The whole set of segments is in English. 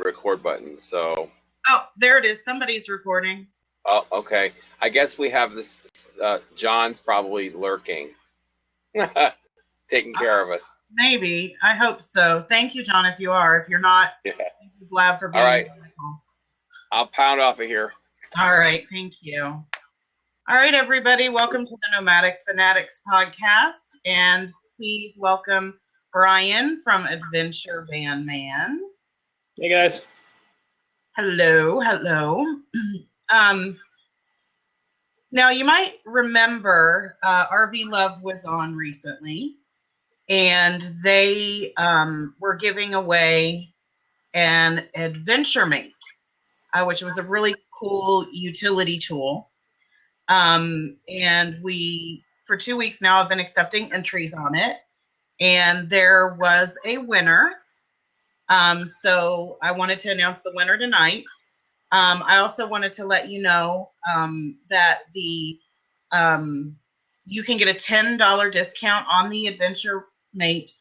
record button. So. Oh, there it is. Somebody's recording. Oh, okay. I guess we have this. John's probably lurking, taking care of us. Maybe. I hope so. Thank you, John. If you are, if you're not, Yeah. thank you, Blab, for being All right. wonderful. I'll pound off of here. All right. Thank you. All right, everybody. Welcome to the Nomadic Fanatics podcast, and please welcome Brian from Adventure Van Man. Hey guys. Hello, hello. Now you might remember RV Love was on recently, and they were giving away an Adventure Mate, which was a really cool utility tool. And we, for 2 weeks now, have been accepting entries on it, and there was a winner. So I wanted to announce the winner tonight. I also wanted to let you know that you can get a $10 discount on the Adventure Mate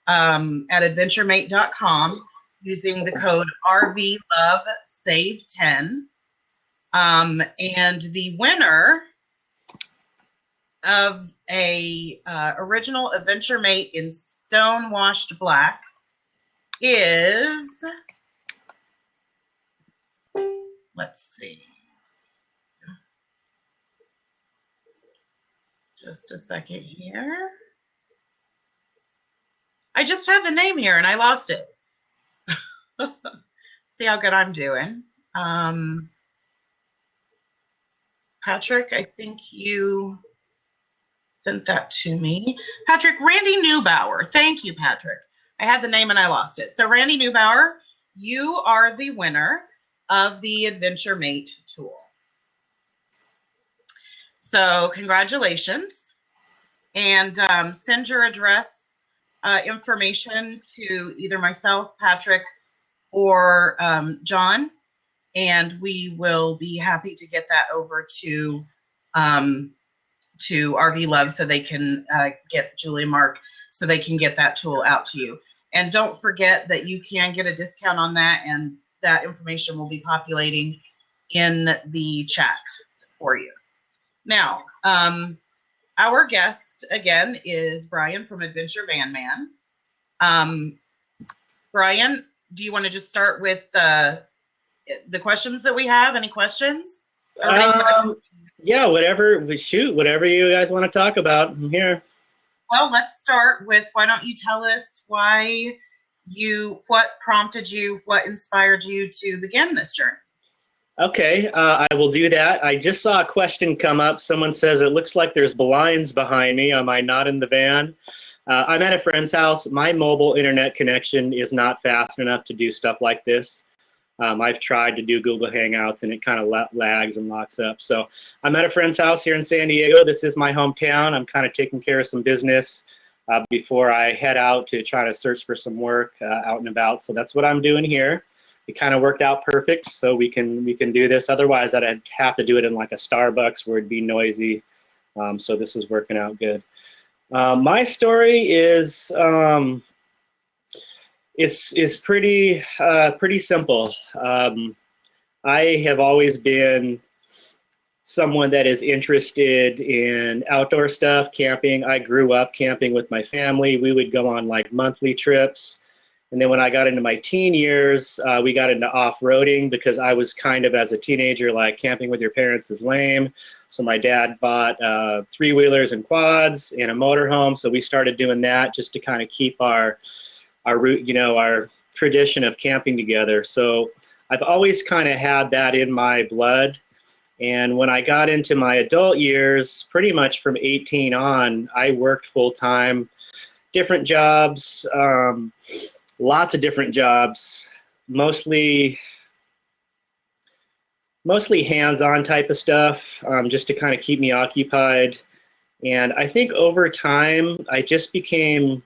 at adventuremate.com using the code RVLoveSave10. And the winner of a original Adventure Mate in stone washed black is, let's see, just a second here. I just had the name here and I lost it. See how good I'm doing. Patrick, I think you sent that to me. Patrick, Randy Neubauer. Thank you, Patrick. I had the name and I lost it. So Randy Neubauer, you are the winner of the Adventure Mate tool. So congratulations. And send your address information to either myself, Patrick, or John, and we will be happy to get that over to RV Love so they can get Julie and Mark so they can get that tool out to you. And don't forget that you can get a discount on that, and that information will be populating in the chat for you. Now, our guest again is Brian from Adventure Van Man. Brian, do you want to just start with the questions that we have? Any questions? Yeah, whatever you guys want to talk about. I'm here. Well, let's start with, why don't you tell us what prompted you, what inspired you to begin this journey? Okay, I will do that. I just saw a question come up. Someone says, it looks like there's blinds behind me. Am I not in the van? I'm at a friend's house. My mobile internet connection is not fast enough to do stuff like this. I've tried to do Google Hangouts and it kind of lags and locks up. So I'm at a friend's house here in San Diego. This is my hometown. I'm kind of taking care of some business before I head out to try to search for some work out and about. So that's what I'm doing here. It kind of worked out perfect, so we can do this. Otherwise, I'd have to do it in like a Starbucks where it'd be noisy. So this is working out good. My story is it's pretty simple. I have always been someone that is interested in outdoor stuff, camping. I grew up camping with my family. We would go on like monthly trips. And then when I got into my teen years, we got into off-roading because I was kind of, as a teenager, like, camping with your parents is lame. So my dad bought three-wheelers and quads and a motorhome. So we started doing that just to kind of keep our tradition of camping together. So I've always kind of had that in my blood. And when I got into my adult years, pretty much from 18 on, I worked full-time, different jobs, lots of different jobs, mostly hands-on type of stuff, just to kind of keep me occupied. And I think over time, I just became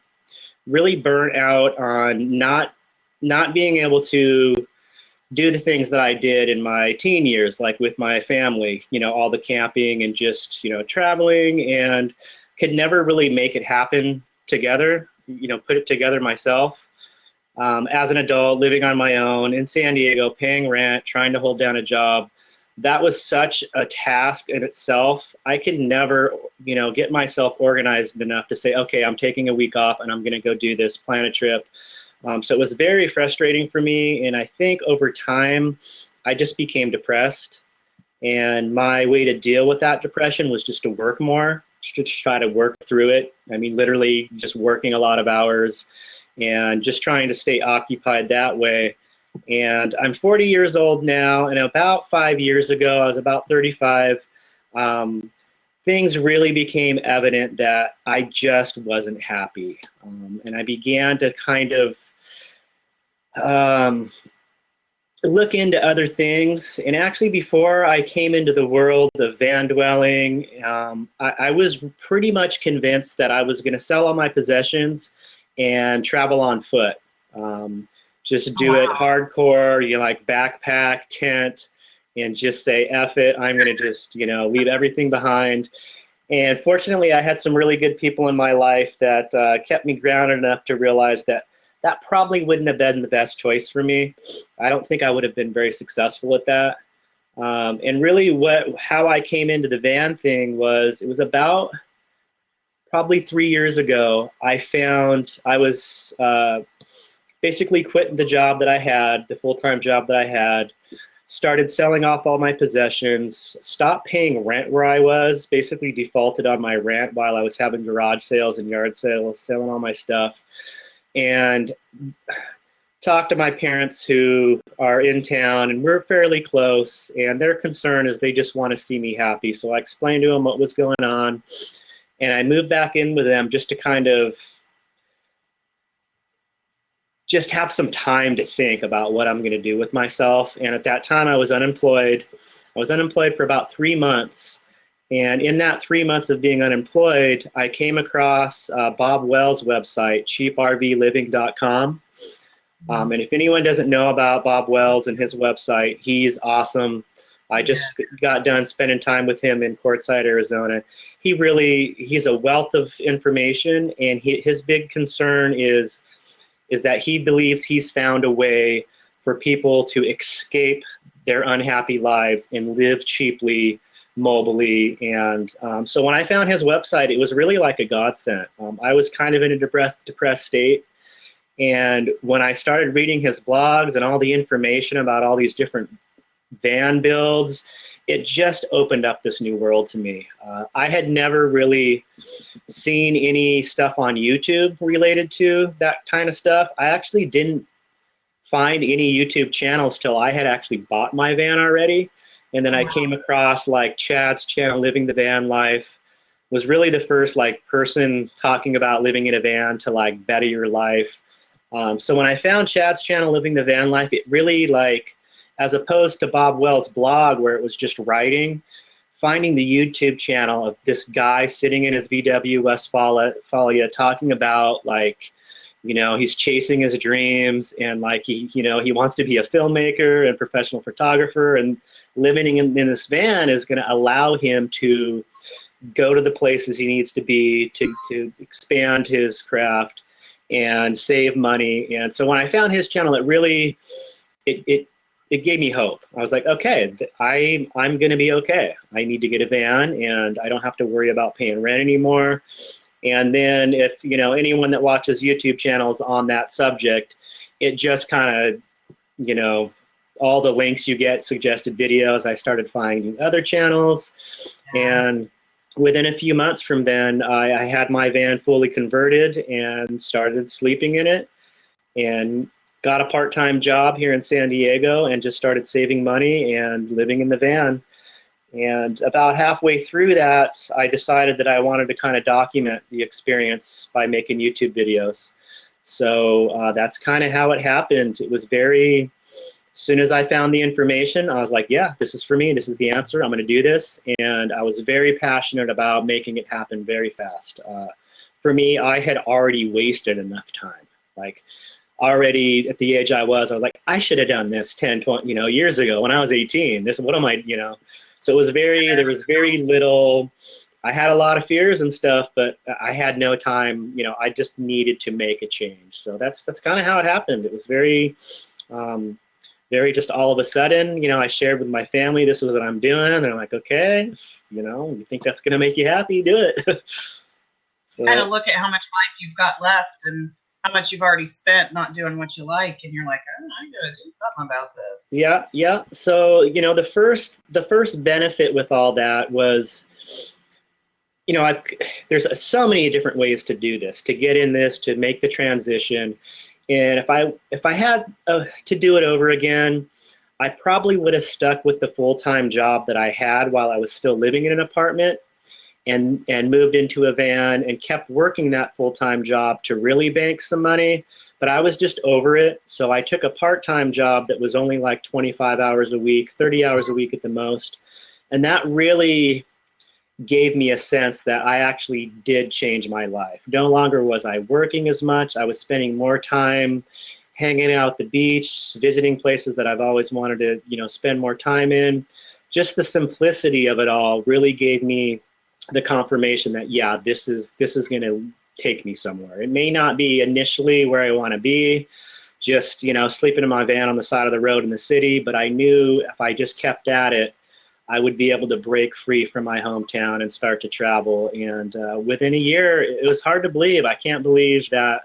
really burnt out on not being able to do the things that I did in my teen years, like with my family, all the camping and just, traveling, and could never really make it happen together, put it together myself. as an adult, living on my own in San Diego, paying rent, trying to hold down a job. That was such a task in itself. I could never, get myself organized enough to say, okay, I'm taking a week off and I'm going to go do this, plan a trip. So it was very frustrating for me. And I think over time, I just became depressed. And my way to deal with that depression was just to work more, to try to work through it. I mean, literally just working a lot of hours and just trying to stay occupied that way. And I'm 40 years old now, and about 5 years ago, I was about 35, things really became evident that I just wasn't happy. And I began to kind of look into other things. And actually, before I came into the world of van dwelling, I was pretty much convinced that I was going to sell all my possessions and travel on foot. Just do it hardcore, like backpack, tent, and just say, F it, I'm going to just, leave everything behind. And fortunately, I had some really good people in my life that kept me grounded enough to realize that that probably wouldn't have been the best choice for me. I don't think I would have been very successful at that. And really how I came into the van thing was, it was about probably 3 years ago. I found I was basically quitting the job that I had, the full-time job that I had, started selling off all my possessions, stopped paying rent where I was, basically defaulted on my rent while I was having garage sales and yard sales, selling all my stuff, and talked to my parents who are in town, and we're fairly close, and their concern is they just want to see me happy. So I explained to them what was going on, and I moved back in with them just to kind of just have some time to think about what I'm going to do with myself. And at that time, I was unemployed. I was unemployed for about 3 months. And in that 3 months of being unemployed, I came across Bob Wells' website, cheaprvliving.com. And if anyone doesn't know about Bob Wells and his website, he's awesome. I just got done spending time with him in Quartzsite, Arizona. He's a wealth of information, and his big concern is that he believes he's found a way for people to escape their unhappy lives and live cheaply, mobily. And so when I found his website, it was really like a godsend. I was kind of in a depressed state. And when I started reading his blogs and all the information about all these different van builds, it just opened up this new world to me. I had never really seen any stuff on YouTube related to that kind of stuff. I actually didn't find any YouTube channels till I had actually bought my van already. And then I came across like Chad's channel, Living the Van Life, was really the first like person talking about living in a van to like better your life. So when I found Chad's channel, Living the Van Life, it really like, as opposed to Bob Wells' blog where it was just writing, finding the YouTube channel of this guy sitting in his VW Westfalia talking about like, he's chasing his dreams and like he wants to be a filmmaker and professional photographer, and living in this van is going to allow him to go to the places he needs to be to expand his craft and save money. And so when I found his channel, it really, it gave me hope. I was like, okay, I'm going to be okay. I need to get a van and I don't have to worry about paying rent anymore. And then if, anyone that watches YouTube channels on that subject, it just kind of, all the links you get, suggested videos, I started finding other channels. And within a few months from then, I had my van fully converted and started sleeping in it, and got a part-time job here in San Diego and just started saving money and living in the van. And about halfway through that, I decided that I wanted to kind of document the experience by making YouTube videos. So that's kind of how it happened. It was as soon as I found the information, I was like, yeah, this is for me. This is the answer. I'm going to do this. And I was very passionate about making it happen very fast. For me, I had already wasted enough time. Like, already at the age I was like, I should have done this 10, 20, years ago when I was 18. What am I, So it was there was very little I had a lot of fears and stuff, but I had no time. You know, I just needed to make a change. So that's kind of how it happened. It was very, very just all of a sudden. You know, I shared with my family, this is what I'm doing, and they're like, okay, you know, you think that's gonna make you happy, do it. So Kind of look at how much life you've got left and how much you've already spent not doing what you like, and you're like, oh, I gotta do something about this. yeah, yeah. So you know, the first benefit with all that was, you know, there's so many different ways to do this, to get in this, to make the transition. And if I had to do it over again, I probably would have stuck with the full-time job that I had while I was still living in an apartment, and moved into a van and kept working that full-time job to really bank some money. But I was just over it. So I took a part-time job that was only like 25 hours a week, 30 hours a week at the most. And that really gave me a sense that I actually did change my life. No longer was I working as much. I was spending more time hanging out at the beach, visiting places that I've always wanted to, you know, spend more time in. Just the simplicity of it all really gave me the confirmation that, yeah, this is going to take me somewhere. It may not be initially where I want to be, just, you know, sleeping in my van on the side of the road in the city, but I knew if I just kept at it, I would be able to break free from my hometown and start to travel. And within a year, it was hard to believe. I can't believe that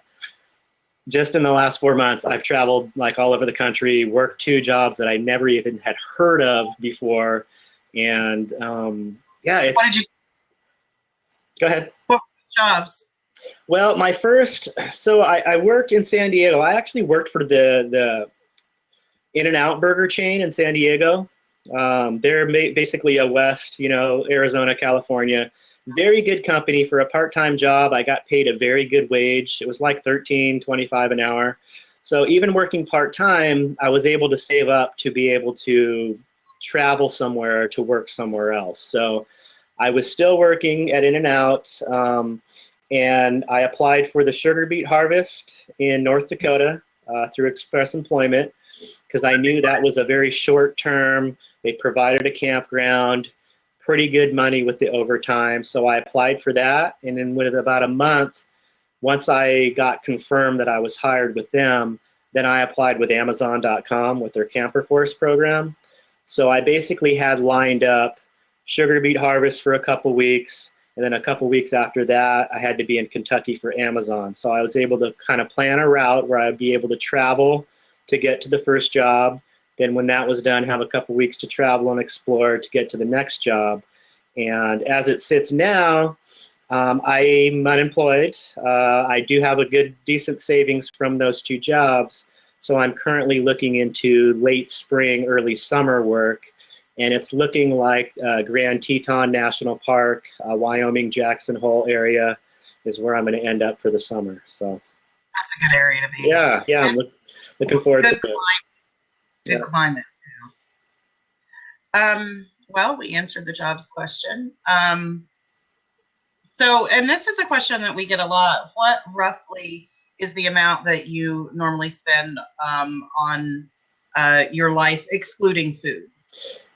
just in the last 4 months, I've traveled like all over the country, worked 2 jobs that I never even had heard of before. And yeah, it's... What did you... Go ahead. What jobs? Well, my first, so I worked in San Diego. I actually worked for the In-N-Out burger chain in San Diego. They're basically a West, you know, Arizona, California. Very good company. For a part-time job, I got paid a very good wage. It was like $13.25 an hour. So even working part-time, I was able to save up to be able to travel somewhere to work somewhere else. So I was still working at In-N-Out, and I applied for the sugar beet harvest in North Dakota through Express Employment, because I knew that was a very short term. They provided a campground, pretty good money with the overtime. So I applied for that. And then within about a month, once I got confirmed that I was hired with them, then I applied with Amazon.com with their Camper Force program. So I basically had lined up sugar beet harvest for a couple weeks. And then a couple weeks after that, I had to be in Kentucky for Amazon. So I was able to kind of plan a route where I'd be able to travel to get to the first job. Then when that was done, have a couple weeks to travel and explore to get to the next job. And as it sits now, I'm unemployed. I do have a good, decent savings from those 2 jobs. So I'm currently looking into late spring, early summer work. And it's looking like Grand Teton National Park, Wyoming, Jackson Hole area is where I'm going to end up for the summer. So that's a good area to be. Yeah, I'm looking forward to it. Good climate. Well, we answered the jobs question. So, and this is a question that we get a lot. What roughly is the amount that you normally spend on your life, excluding food?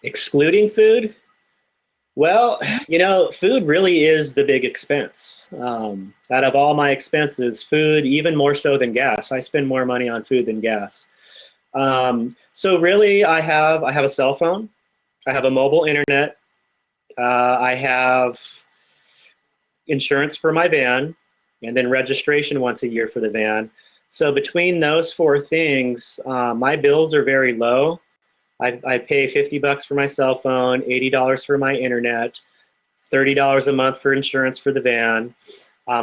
Excluding food? Well, you know, food really is the big expense. Out of all my expenses, food, even more so than gas. I spend more money on food than gas. So really, I have a cell phone. I have a mobile internet. I have insurance for my van, and then registration once a year for the van. So between those 4 things, my bills are very low. I pay $50 for my cell phone, $80 for my internet, $30 a month for insurance for the van.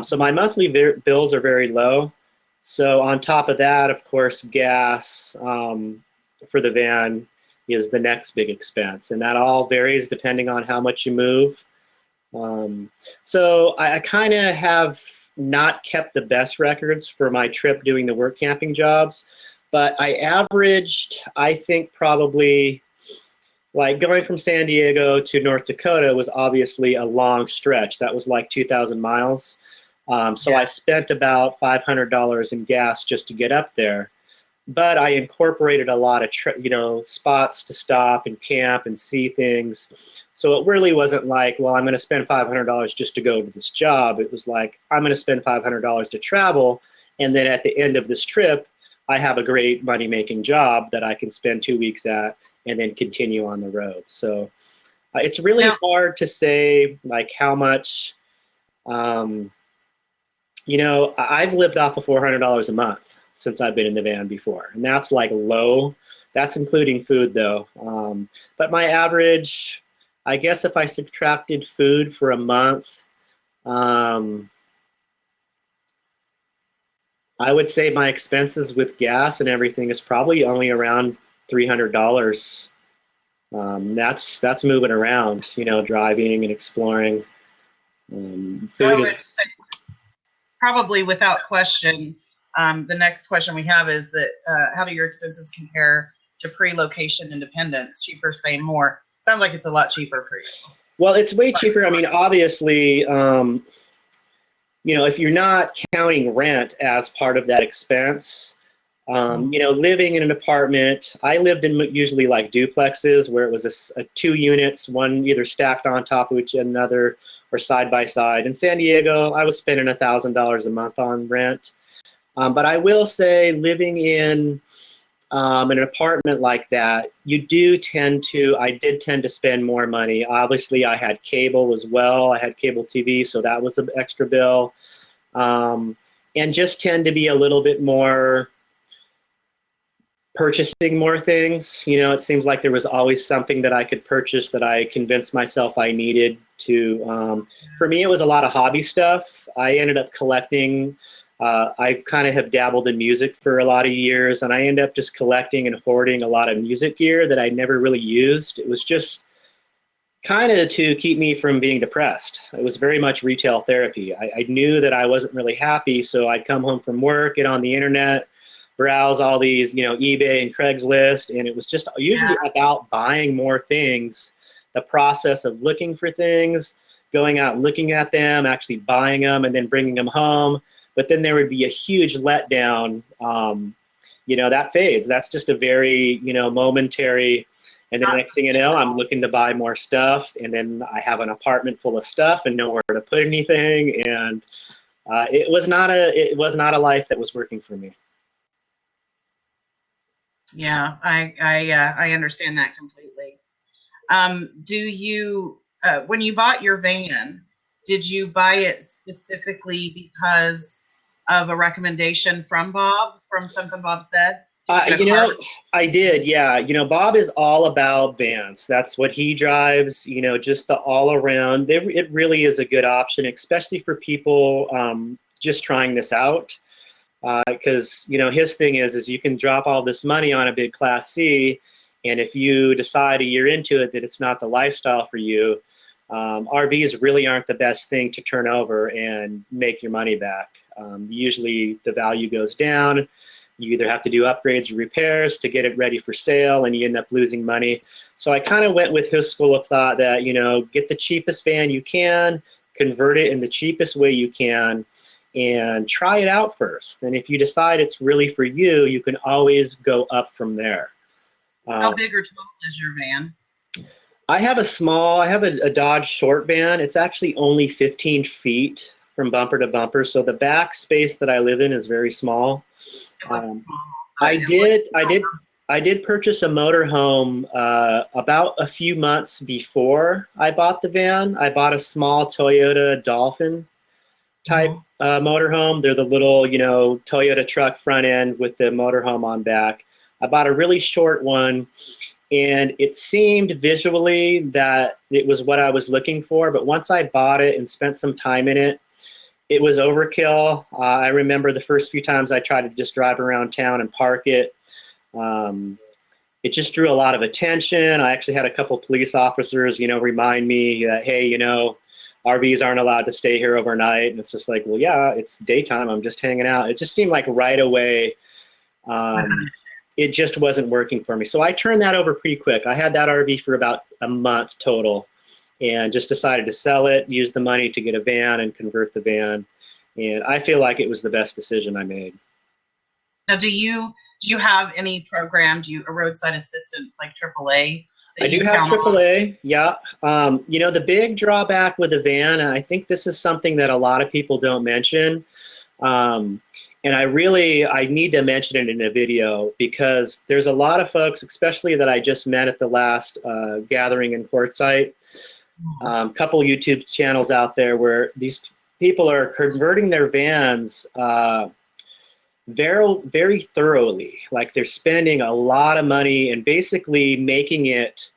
So my monthly bills are very low. So on top of that, of course, gas for the van is the next big expense. And that all varies depending on how much you move. So I kind of have not kept the best records for my trip doing the work camping jobs. But I averaged, I think, probably, like going from San Diego to North Dakota was obviously a long stretch. That was like 2,000 miles. So I spent about $500 in gas just to get up there. but I incorporated a lot of spots to stop and camp and see things. So it really wasn't like, well, I'm going to spend $500 just to go to this job. It was like, I'm going to spend $500 to travel, and then at the end of this trip, I have a great money-making job that I can spend 2 weeks at and then continue on the road. So it's really hard to say like how much, I've lived off of $400 a month since I've been in the van before, and that's like low. That's including food though. But my average, I guess if I subtracted food for a month, I would say my expenses with gas and everything is probably only around $300. That's moving around, driving and exploring. I Food would say probably without question. The next question we have is that how do your expenses compare to pre-location independence? Cheaper, same, more? Sounds like it's a lot cheaper for you. Well, it's way cheaper. I mean, obviously, if you're not counting rent as part of that expense, living in an apartment, I lived in usually like duplexes where it was a 2 units, one either stacked on top of each another or side by side. In San Diego, I was spending $1,000 a month on rent. But I will say living in an apartment like that, I did tend to spend more money. Obviously, I had cable as well. I had cable TV, so that was an extra bill. And just tend to be a little bit more purchasing more things. It seems like there was always something that I could purchase that I convinced myself I needed to. For me, it was a lot of hobby stuff. I ended up collecting. I kind of have dabbled in music for a lot of years, and I ended up just collecting and hoarding a lot of music gear that I never really used. It was just kind of to keep me from being depressed. It was very much retail therapy. I knew that I wasn't really happy, so I'd come home from work, get on the internet, browse all these, eBay and Craigslist, and it was just usually about buying more things, the process of looking for things, going out and looking at them, actually buying them, and then bringing them home. But then there would be a huge letdown. That fades. That's just a very, momentary. And then the next thing you know, I'm looking to buy more stuff, and then I have an apartment full of stuff and nowhere to put anything. And it was not a life that was working for me. Yeah, I understand that completely. When you bought your van, did you buy it specifically because of a recommendation from Bob, from something Bob said? I did, yeah. Bob is all about vans. That's what he drives, just the all around. It really is a good option, especially for people just trying this out. Because, his thing is you can drop all this money on a big Class C, and if you decide a year into it that it's not the lifestyle for you, RVs really aren't the best thing to turn over and make your money back. Usually the value goes down. You either have to do upgrades or repairs to get it ready for sale, and you end up losing money. So I kind of went with his school of thought that, get the cheapest van you can, convert it in the cheapest way you can, and try it out first. And if you decide it's really for you, you can always go up from there. How big or tall is your van? I have a Dodge short van. It's actually only 15 feet from bumper to bumper. So the back space that I live in is very small. I did purchase a motorhome about a few months before I bought the van. I bought a small Toyota Dolphin type motorhome. They're the little, Toyota truck front end with the motorhome on back. I bought a really short one, and it seemed visually that it was what I was looking for. But once I bought it and spent some time in it, it was overkill. I remember the first few times I tried to just drive around town and park it. It just drew a lot of attention. I actually had a couple police officers, remind me that, hey, RVs aren't allowed to stay here overnight. And it's just like, well, yeah, it's daytime. I'm just hanging out. It just seemed like right away, it just wasn't working for me. So I turned that over pretty quick. I had that RV for about a month total, and just decided to sell it, use the money to get a van and convert the van. And I feel like it was the best decision I made. Now, do you Do you have any program? Do you a roadside assistance like AAA? I do have AAA, yeah. You know, the big drawback with a van, and I think this is something that a lot of people don't mention, and I need to mention it in a video because there's a lot of folks, especially that I just met at the last gathering in Quartzsite, couple YouTube channels out there where these people are converting their vans very, very thoroughly. Like they're spending a lot of money and basically making it,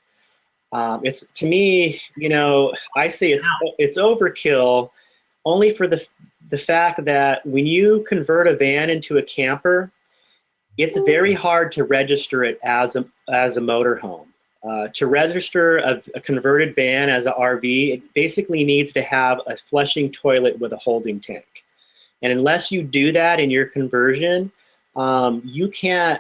it's, to me, you know, I say it's overkill only for the fact that when you convert a van into a camper, it's very hard to register it as a motorhome. To register a converted van as an RV, it basically needs to have a flushing toilet with a holding tank. And unless you do that in your conversion, you can't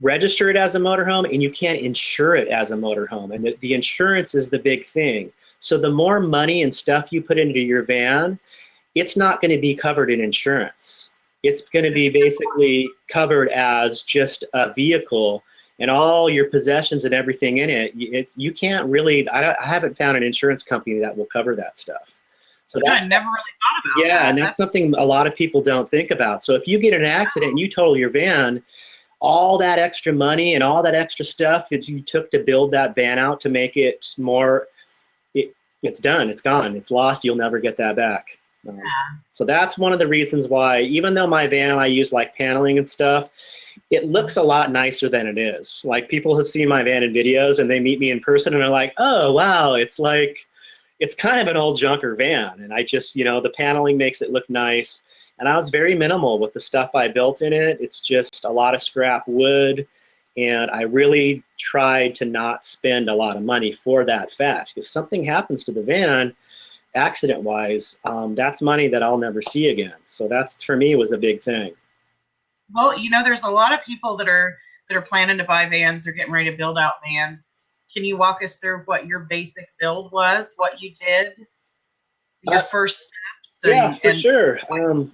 register it as a motorhome and you can't insure it as a motorhome. And the insurance is the big thing. So the more money and stuff you put into your van, it's not going to be covered in insurance. It's going to be basically covered as just a vehicle, and all your possessions and everything in it. You can't really, I haven't found an insurance company that will cover that stuff. So that's, I never really thought about that. Yeah, and that's something a lot of people don't think about. So if you get in an accident and you total your van, all that extra money and all that extra stuff that you took to build that van out to make it more, it's done, it's gone, it's lost, you'll never get that back. So that's one of the reasons why, even though my van I use like paneling and stuff, it looks a lot nicer than it is. Like people have seen my van in videos and they meet me in person and they're like, oh wow, it's like, it's kind of an old junker van. And I just, you know, the paneling makes it look nice. And I was very minimal with the stuff I built in it. It's just a lot of scrap wood. And I really tried to not spend a lot of money for that fact. If something happens to the van, accident-wise, that's money that I'll never see again. So that's, for me, was a big thing. Well, you know, there's a lot of people that are planning to buy vans. They're getting ready to build out vans. Can you walk us through what your basic build was, what you did, your first steps? Yeah, for sure. Now?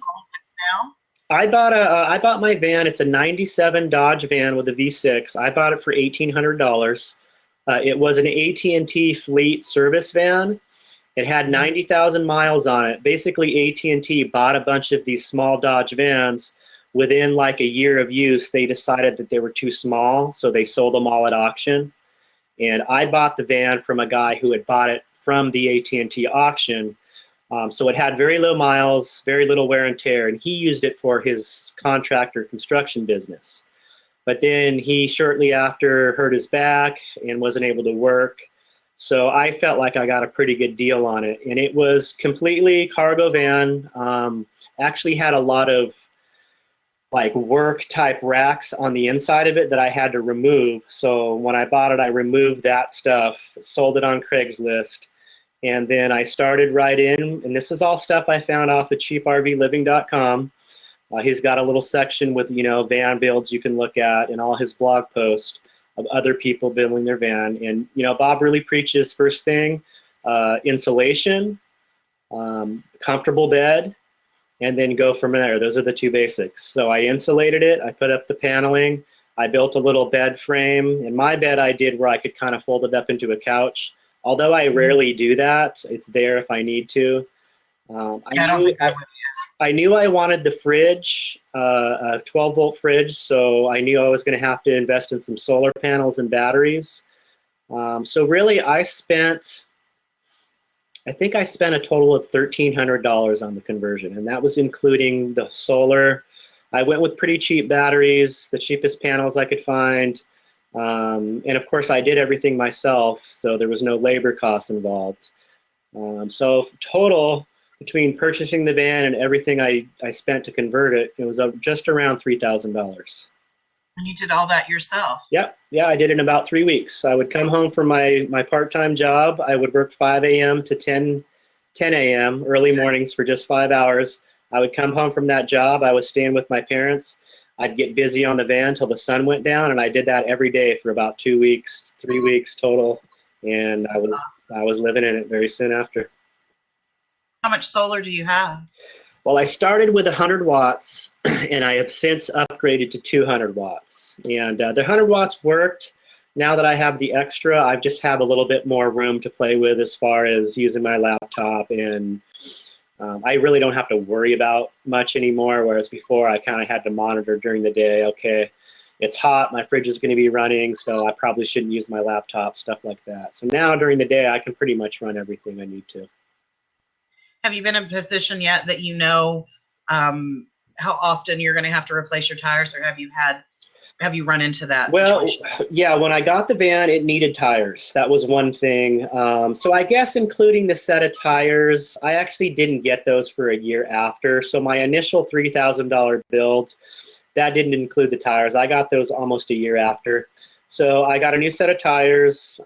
I bought my van. It's a '97 Dodge van with a V6. I bought it for $1,800. It was an AT&T fleet service van. It had 90,000 miles on it. Basically, AT&T bought a bunch of these small Dodge vans. Within like a year of use, they decided that they were too small, so they sold them all at auction. And I bought the van from a guy who had bought it from the AT&T auction. So it had very low miles, very little wear and tear, and he used it for his contractor construction business. But then he shortly after hurt his back and wasn't able to work. So I felt like I got a pretty good deal on it. And it was completely cargo van, actually had a lot of like work type racks on the inside of it that I had to remove. So when I bought it, I removed that stuff, sold it on Craigslist, and then I started right in, and this is all stuff I found off of cheaprvliving.com. He's got a little section with, you know, van builds you can look at and all his blog posts of other people building their van. And, you know, Bob really preaches first thing, insulation, comfortable bed, and then go from there. Those are the two basics. So I insulated it, I put up the paneling, I built a little bed frame, and my bed I did where I could kind of fold it up into a couch. Although I rarely do that, it's there if I need to. I knew I wanted the fridge, a 12-volt fridge, so I knew I was going to have to invest in some solar panels and batteries. So really, I think I spent a total of $1,300 on the conversion, and that was including the solar. I went with pretty cheap batteries, the cheapest panels I could find, and of course I did everything myself, so there was no labor costs involved. So total, between purchasing the van and everything I spent to convert it, it was just around $3,000. And you did all that yourself? Yeah, I did it in about 3 weeks. I would come home from my part-time job. I would work 5 a.m. to 10 a.m., early mornings for just 5 hours. I would come home from that job. I was staying with my parents. I'd get busy on the van till the sun went down, and I did that every day for about 2 weeks, 3 weeks total, and I was living in it very soon after. How much solar do you have? Well, I started with 100 watts, and I have since upgraded to 200 watts. And the 100 watts worked. Now that I have the extra, I just have a little bit more room to play with as far as using my laptop, and I really don't have to worry about much anymore, whereas before I kind of had to monitor during the day. Okay, it's hot, my fridge is going to be running, so I probably shouldn't use my laptop, stuff like that. So now during the day, I can pretty much run everything I need to. Have you been in a position yet that you know how often you're going to have to replace your tires, or have you run into that situation? Yeah, when I got the van, it needed tires. That was one thing. So I guess including the set of tires, I actually didn't get those for a year after. So my initial $3,000 build, that didn't include the tires. I got those almost a year after. So I got a new set of tires,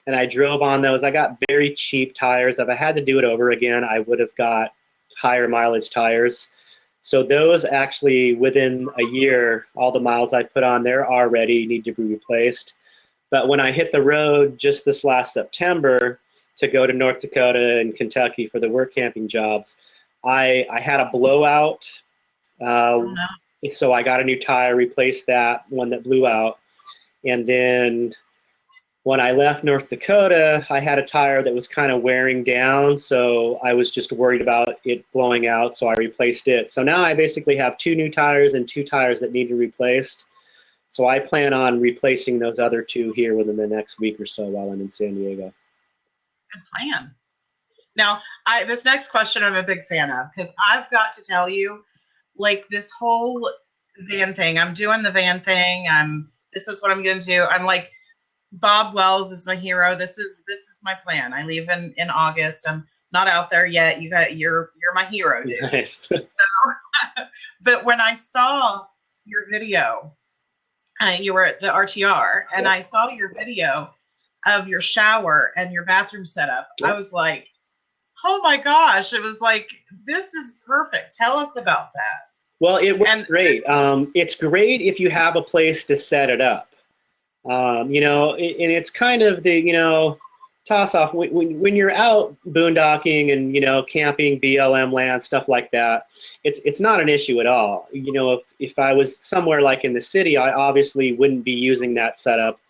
and I drove on those. I got very cheap tires. If I had to do it over again, I would have got higher mileage tires. So those actually, within a year, all the miles I put on there already need to be replaced. But when I hit the road just this last September to go to North Dakota and Kentucky for the work camping jobs, I had a blowout. So I got a new tire, replaced that one that blew out. And then when I left North Dakota, I had a tire that was kind of wearing down, so I was just worried about it blowing out, so I replaced it. So now I basically have 2 new tires and 2 tires that need to be replaced. So I plan on replacing those other 2 here within the next week or so while I'm in San Diego. Good plan. Now, this next question I'm a big fan of, because I've got to tell you, like, this whole van thing, I'm doing the van thing, this is what I'm going to do. I'm like, Bob Wells is my hero. This is my plan. I leave in August. I'm not out there yet. You're my hero, dude. Nice. So, but when I saw your video, you were at the RTR, and I saw your video of your shower and your bathroom setup. Yep. I was like, oh my gosh! It was like, this is perfect. Tell us about that. Well, it works great. It's great if you have a place to set it up. And it's kind of the, toss off when you're out boondocking and, camping, BLM land, stuff like that. It's not an issue at all. If I was somewhere like in the city, I obviously wouldn't be using that setup.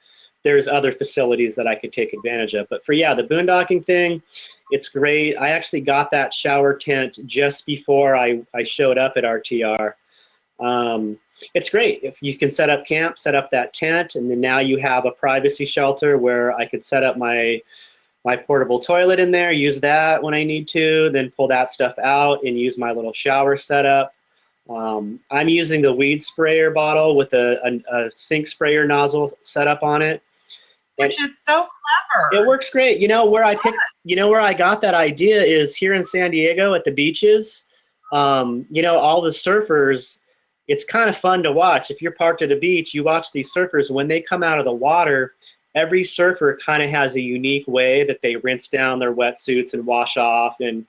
There's other facilities that I could take advantage of. But for, the boondocking thing, it's great. I actually got that shower tent just before I showed up at RTR. It's great if you can set up camp, set up that tent, and then now you have a privacy shelter where I could set up my portable toilet in there, use that when I need to, then pull that stuff out and use my little shower setup. I'm using the weed sprayer bottle with a sink sprayer nozzle set up on it. Which is so clever. It works great. Where I got that idea is here in San Diego at the beaches. All the surfers, it's kind of fun to watch. If you're parked at a beach, you watch these surfers. When they come out of the water, every surfer kind of has a unique way that they rinse down their wetsuits and wash off. And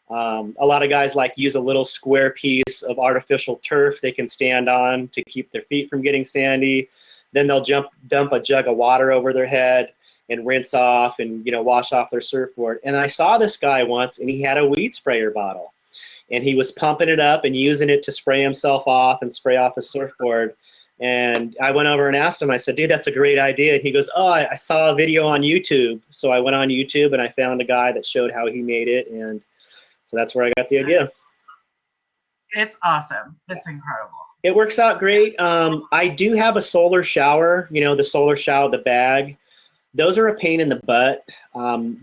a lot of guys use a little square piece of artificial turf they can stand on to keep their feet from getting sandy. Then they'll dump a jug of water over their head and rinse off and wash off their surfboard. And I saw this guy once, and he had a weed sprayer bottle. And he was pumping it up and using it to spray himself off and spray off his surfboard. And I went over and asked him, I said, dude, that's a great idea. And he goes, oh, I saw a video on YouTube. So I went on YouTube and I found a guy that showed how he made it. And so that's where I got the idea. It's awesome. It's incredible. It works out great. I do have a solar shower, the solar shower, the bag. Those are a pain in the butt.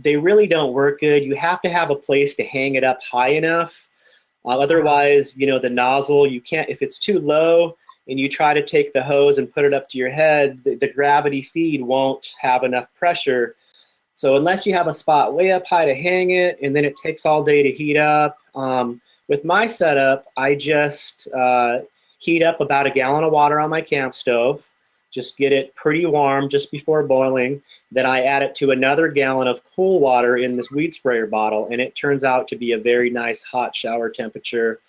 They really don't work good. You have to have a place to hang it up high enough. Otherwise, the nozzle, you can't, if it's too low and you try to take the hose and put it up to your head, the gravity feed won't have enough pressure. So unless you have a spot way up high to hang it, and then it takes all day to heat up. With my setup, I just heat up about a gallon of water on my camp stove, just get it pretty warm just before boiling. Then I add it to another gallon of cool water in this weed sprayer bottle, and it turns out to be a very nice hot shower temperature.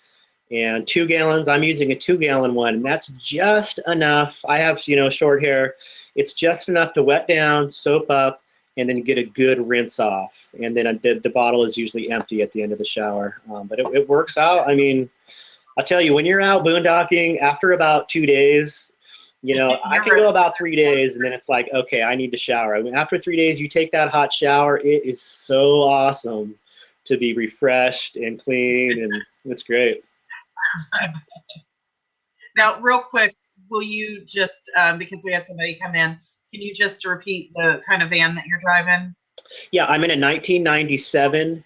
And 2 gallons, I'm using a 2-gallon one, and that's just enough. I have, short hair. It's just enough to wet down, soap up, and then get a good rinse off. And then the bottle is usually empty at the end of the shower. But it works out. I mean, I'll tell you, when you're out boondocking, after about 2 days, you know, I can go about 3 days, and then it's like, okay, I need to shower. I mean, after 3 days, you take that hot shower. It is so awesome to be refreshed and clean, and it's great. Now, real quick, will you just, because we had somebody come in, can you just repeat the kind of van that you're driving? Yeah, I'm in a 1997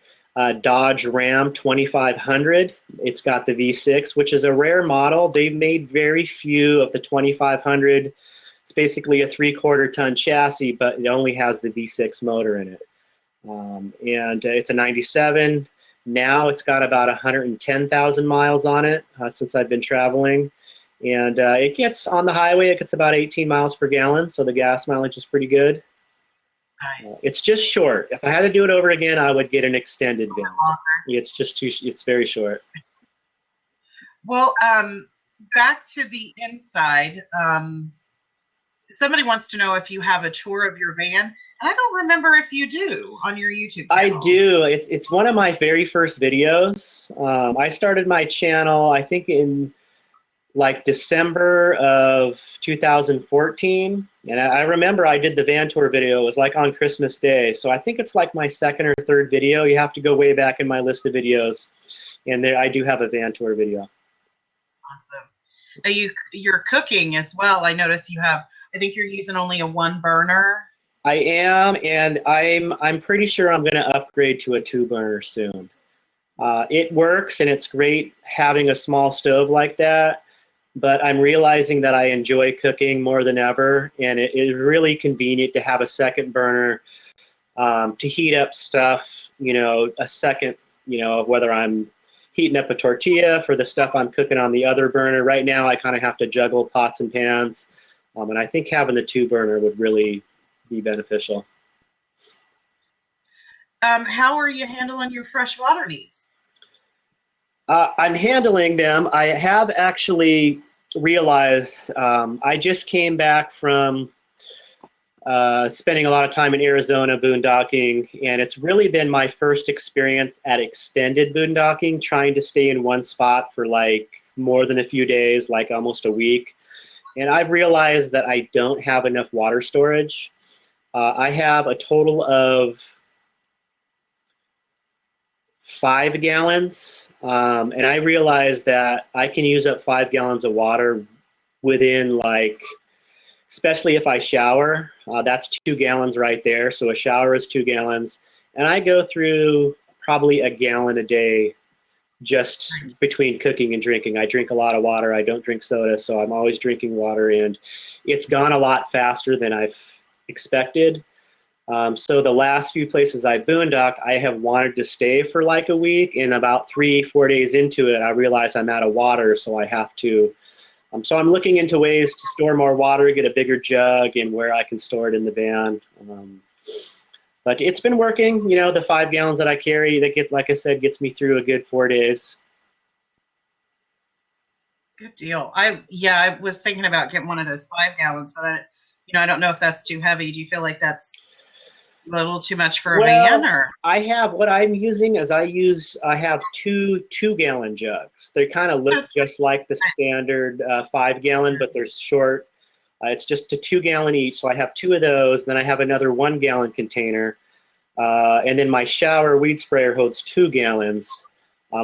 Dodge Ram 2500. It's got the V6, which is a rare model. They've made very few of the 2500. It's basically a 3/4 ton chassis, but it only has the V6 motor in it. And it's a 97. Now it's got about 110,000 miles on it since I've been traveling. And it gets on the highway, it gets about 18 miles per gallon, so the gas mileage is pretty good. Nice. It's just short. If I had to do it over again, I would get an extended van. It's just too. It's very short. Well, back to the inside. Somebody wants to know if you have a tour of your van, and I don't remember if you do on your YouTube channel. I do. It's one of my very first videos. I started my channel, I think, in like December of 2014. And I remember I did the van tour video. It was like on Christmas Day. So I think it's like my second or third video. You have to go way back in my list of videos. And there I do have a van tour video. Awesome. You're cooking as well. I notice you have, I think you're using only a 1 burner. I am, and I'm pretty sure I'm going to upgrade to a 2 burner soon. It works, and it's great having a small stove like that. But I'm realizing that I enjoy cooking more than ever, and it is really convenient to have a second burner to heat up stuff, you know, a second, you know, whether I'm heating up a tortilla for the stuff I'm cooking on the other burner. Right now, I kind of have to juggle pots and pans, and I think having the 2 burner would really be beneficial. How are you handling your fresh water needs? I'm handling them. I have actually realized I just came back from spending a lot of time in Arizona boondocking, and it's really been my first experience at extended boondocking, trying to stay in one spot for like more than a few days, like almost a week. And I've realized that I don't have enough water storage. I have a total of 5 gallons. And I realized that I can use up 5 gallons of water within, like, especially if I shower, that's 2 gallons right there. So a shower is 2 gallons. And I go through probably a gallon a day just between cooking and drinking. I drink a lot of water. I don't drink soda, so I'm always drinking water. And it's gone a lot faster than I've expected. So the last few places I boondock, I have wanted to stay for like a week, and about 3-4 days into it, I realize I'm out of water, so I have to. So I'm looking into ways to store more water, get a bigger jug, and where I can store it in the van. But it's been working. You know, the 5 gallons that I carry, that like I said, gets me through a good 4 days. Good deal. I was thinking about getting one of those 5 gallons, but I don't know if that's too heavy. Do you feel like that's a little too much for a van? Or I have, what I'm using is I have two 2-gallon jugs. They kind of look just like the standard 5 gallon, but they're short. It's just a 2 gallon each, so I have 2 of those. Then I have another 1 gallon container, and then my shower weed sprayer holds 2 gallons.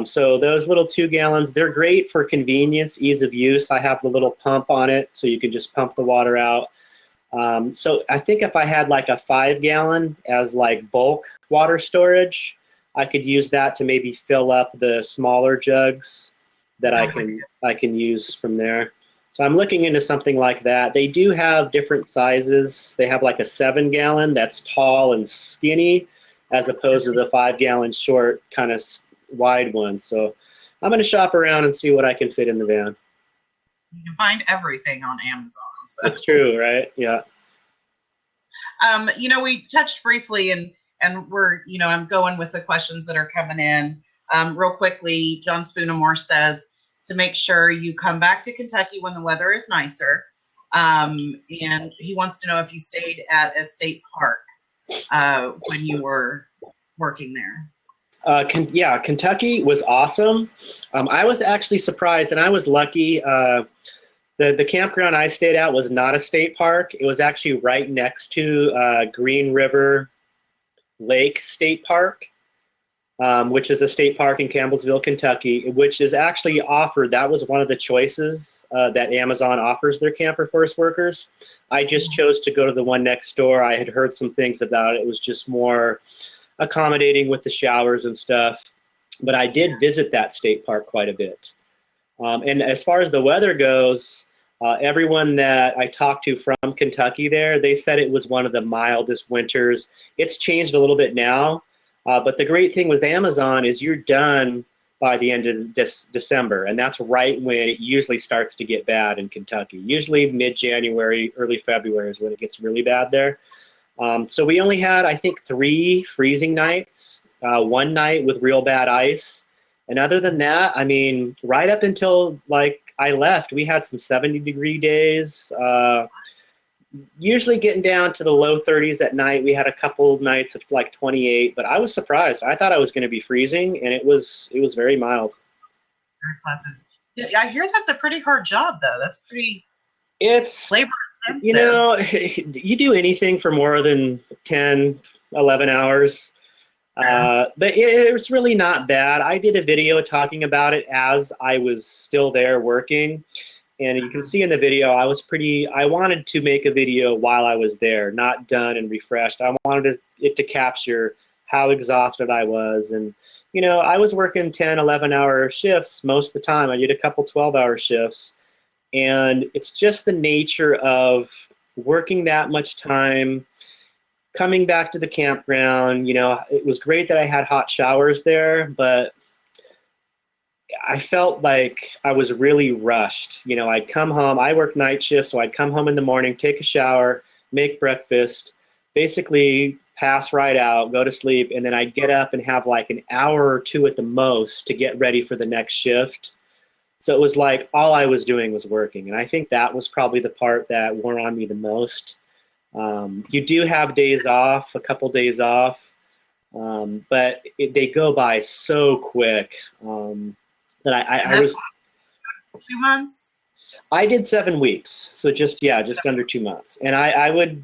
So those little 2 gallons, they're great for convenience, ease of use. I have the little pump on it, so you can just pump the water out. So I think if I had like a 5 gallon as like bulk water storage, I could use that to maybe fill up the smaller jugs that I can use from there. So I'm looking into something like that. They do have different sizes. They have like a 7 gallon that's tall and skinny, as opposed to the 5 gallon short kind of wide one. So I'm going to shop around and see what I can fit in the van. You can find everything on Amazon. So. That's true, right? Yeah. We touched briefly, and we're, I'm going with the questions that are coming in. Real quickly, John Spoonamore says to make sure you come back to Kentucky when the weather is nicer. And he wants to know if you stayed at a state park. when you were working there? Yeah, Kentucky was awesome. I was actually surprised, and I was lucky. The campground I stayed at was not a state park. It was actually right next to Green River Lake State Park, which is a state park in Campbellsville, Kentucky, which is actually offered. That was one of the choices that Amazon offers their camper force workers. I just chose to go to the one next door. I had heard some things about it. It was just more accommodating with the showers and stuff. But I did visit that state park quite a bit. And as far as the weather goes, everyone that I talked to from Kentucky there, they said it was one of the mildest winters. It's changed a little bit now, but the great thing with Amazon is you're done by the end of December, and that's right when it usually starts to get bad in Kentucky. Usually mid-January, early February is when it gets really bad there. So we only had, I think, 3 freezing nights, one night with real bad ice. And other than that, I mean, right up until like I left, we had some 70-degree days, usually getting down to the low 30s at night. We had a couple of nights of like 28, but I was surprised. I thought I was going to be freezing, and it was very mild. Very pleasant. Yeah, I hear that's a pretty hard job, though. That's pretty It's labor intensive. You know, you do anything for more than 10, 11 hours. But it was really not bad. I did a video talking about it as I was still there working. And you can see in the video, I wanted to make a video while I was there, not done and refreshed. I wanted it to capture how exhausted I was. And, you know, I was working 10, 11-hour shifts most of the time. I did a couple 12-hour shifts. And it's just the nature of working that much time, coming back to the campground. You know, it was great that I had hot showers there, but I felt like I was really rushed. You know, I'd come home, I worked night shift, so I'd come home in the morning, take a shower, make breakfast, basically pass right out, go to sleep, and then I'd get up and have like an hour or 2 at the most to get ready for the next shift. So it was like all I was doing was working, and I think that was probably the part that wore on me the most. You do have days off, a couple days off, but they go by so quick that I was. 2 months. I did 7 weeks, so just under 2 months, and I will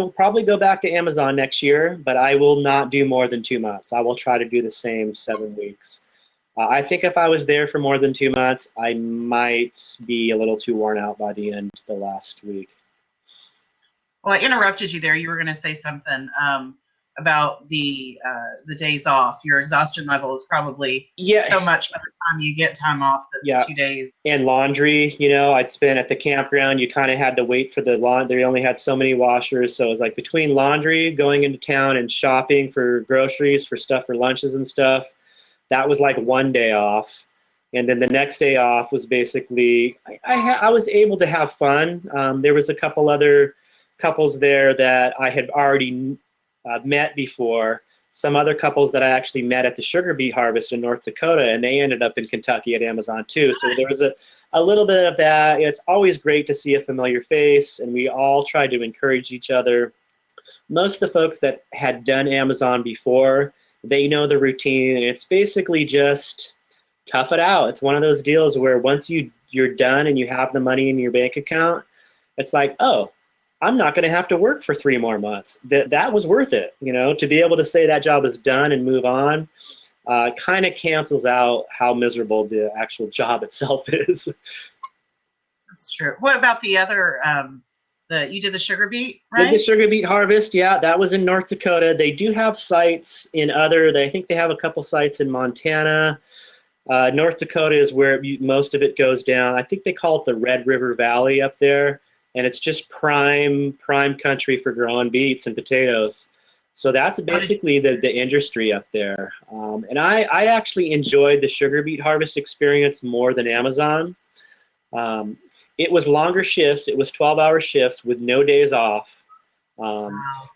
probably go back to Amazon next year, but I will not do more than 2 months. I will try to do the same 7 weeks. I think if I was there for more than 2 months, I might be a little too worn out by the end of the last week. Well, I interrupted you there. You were going to say something about the days off. Your exhaustion level is probably so much by the time you get time off, the 2 days. And laundry, you know, I'd spend at the campground. You kind of had to wait for the laundry. They only had so many washers. So it was like between laundry, going into town and shopping for groceries, for stuff for lunches and stuff. That was like 1 day off. And then the next day off was basically, I was able to have fun. There was a couple other couples there that I had already met before. Some other couples that I actually met at the sugar beet harvest in North Dakota, and they ended up in Kentucky at Amazon too. So there was a little bit of that. It's always great to see a familiar face, and we all tried to encourage each other. Most of the folks that had done Amazon before, they know the routine, and it's basically just tough it out. It's one of those deals where once you're done and you have the money in your bank account, it's like, oh, I'm not going to have to work for 3 more months. That was worth it, you know, to be able to say that job is done and move on. Kind of cancels out how miserable the actual job itself is. That's true. What about the other? You did the sugar beet, right? Did the sugar beet harvest, yeah, that was in North Dakota. They do have sites in I think they have a couple sites in Montana. North Dakota is where most of it goes down. I think they call it the Red River Valley up there, and it's just prime country for growing beets and potatoes. So that's basically the industry up there. And I actually enjoyed the sugar beet harvest experience more than Amazon. It was longer shifts. It was 12-hour shifts with no days off.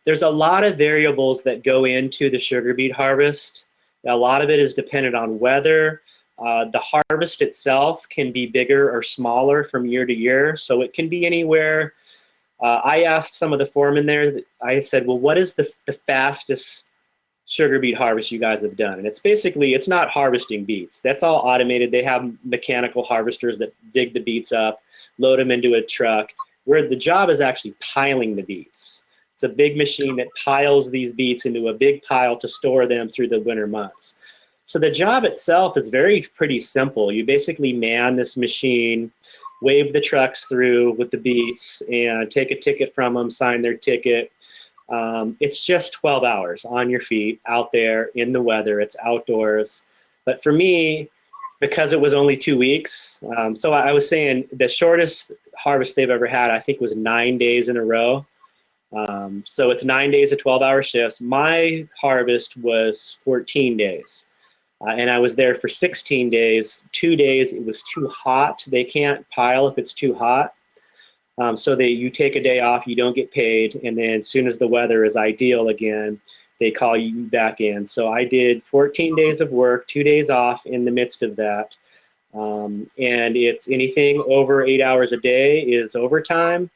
There's a lot of variables that go into the sugar beet harvest. A lot of it is dependent on weather. The harvest itself can be bigger or smaller from year to year. So it can be anywhere I asked some of the foremen there, I said, well, what is the fastest sugar beet harvest you guys have done? And it's basically, it's not harvesting beets. That's all automated. They have mechanical harvesters that dig the beets up, load them into a truck, where the job is actually piling the beets. It's a big machine that piles these beets into a big pile to store them through the winter months. So the job itself is pretty simple. You basically man this machine, wave the trucks through with the beets, and take a ticket from them, sign their ticket. It's just 12 hours on your feet out there in the weather. It's outdoors. But for me, because it was only 2 weeks, so I was saying the shortest harvest they've ever had, I think, was 9 days in a row. So it's 9 days of 12-hour shifts. My harvest was 14 days. And I was there for 16 days. 2 days, it was too hot. They can't pile if it's too hot. So you take a day off, you don't get paid, and then as soon as the weather is ideal again, they call you back in. So I did 14 days of work, 2 days off in the midst of that. And it's anything over 8 hours a day is overtime.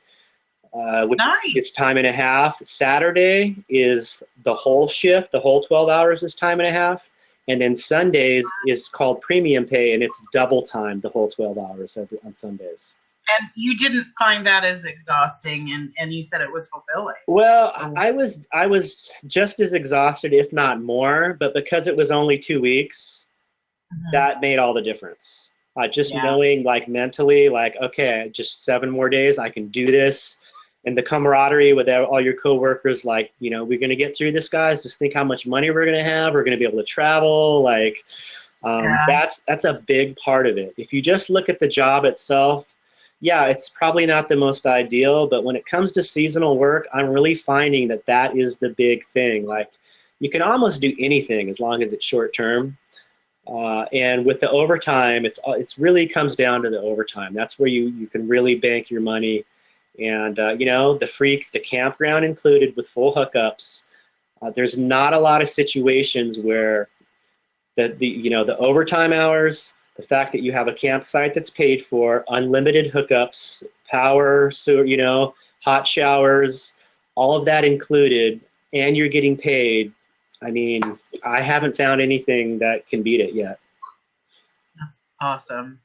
Nice. It's time and a half. Saturday is the whole shift, the whole 12 hours is time and a half. And then Sundays is called premium pay, and it's double time the whole 12 hours on Sundays. And you didn't find that as exhausting, and you said it was fulfilling. Well, I was just as exhausted, if not more, but because it was only 2 weeks, that made all the difference. Just knowing, like, mentally, like, okay, just 7 more days, I can do this. And the camaraderie with all your coworkers, like, you know, we're going to get through this, guys. Just think how much money we're going to have. We're going to be able to travel. Like, that's a big part of it. If you just look at the job itself, yeah, it's probably not the most ideal, but when it comes to seasonal work, I'm really finding that is the big thing. Like, you can almost do anything as long as it's short term. And with the overtime, it's really comes down to the overtime. That's where you can really bank your money. And, you know, the campground included with full hookups. There's not a lot of situations where the overtime hours, the fact that you have a campsite that's paid for, unlimited hookups, power, sewer, you know, hot showers, all of that included, and you're getting paid. I mean, I haven't found anything that can beat it yet. That's awesome.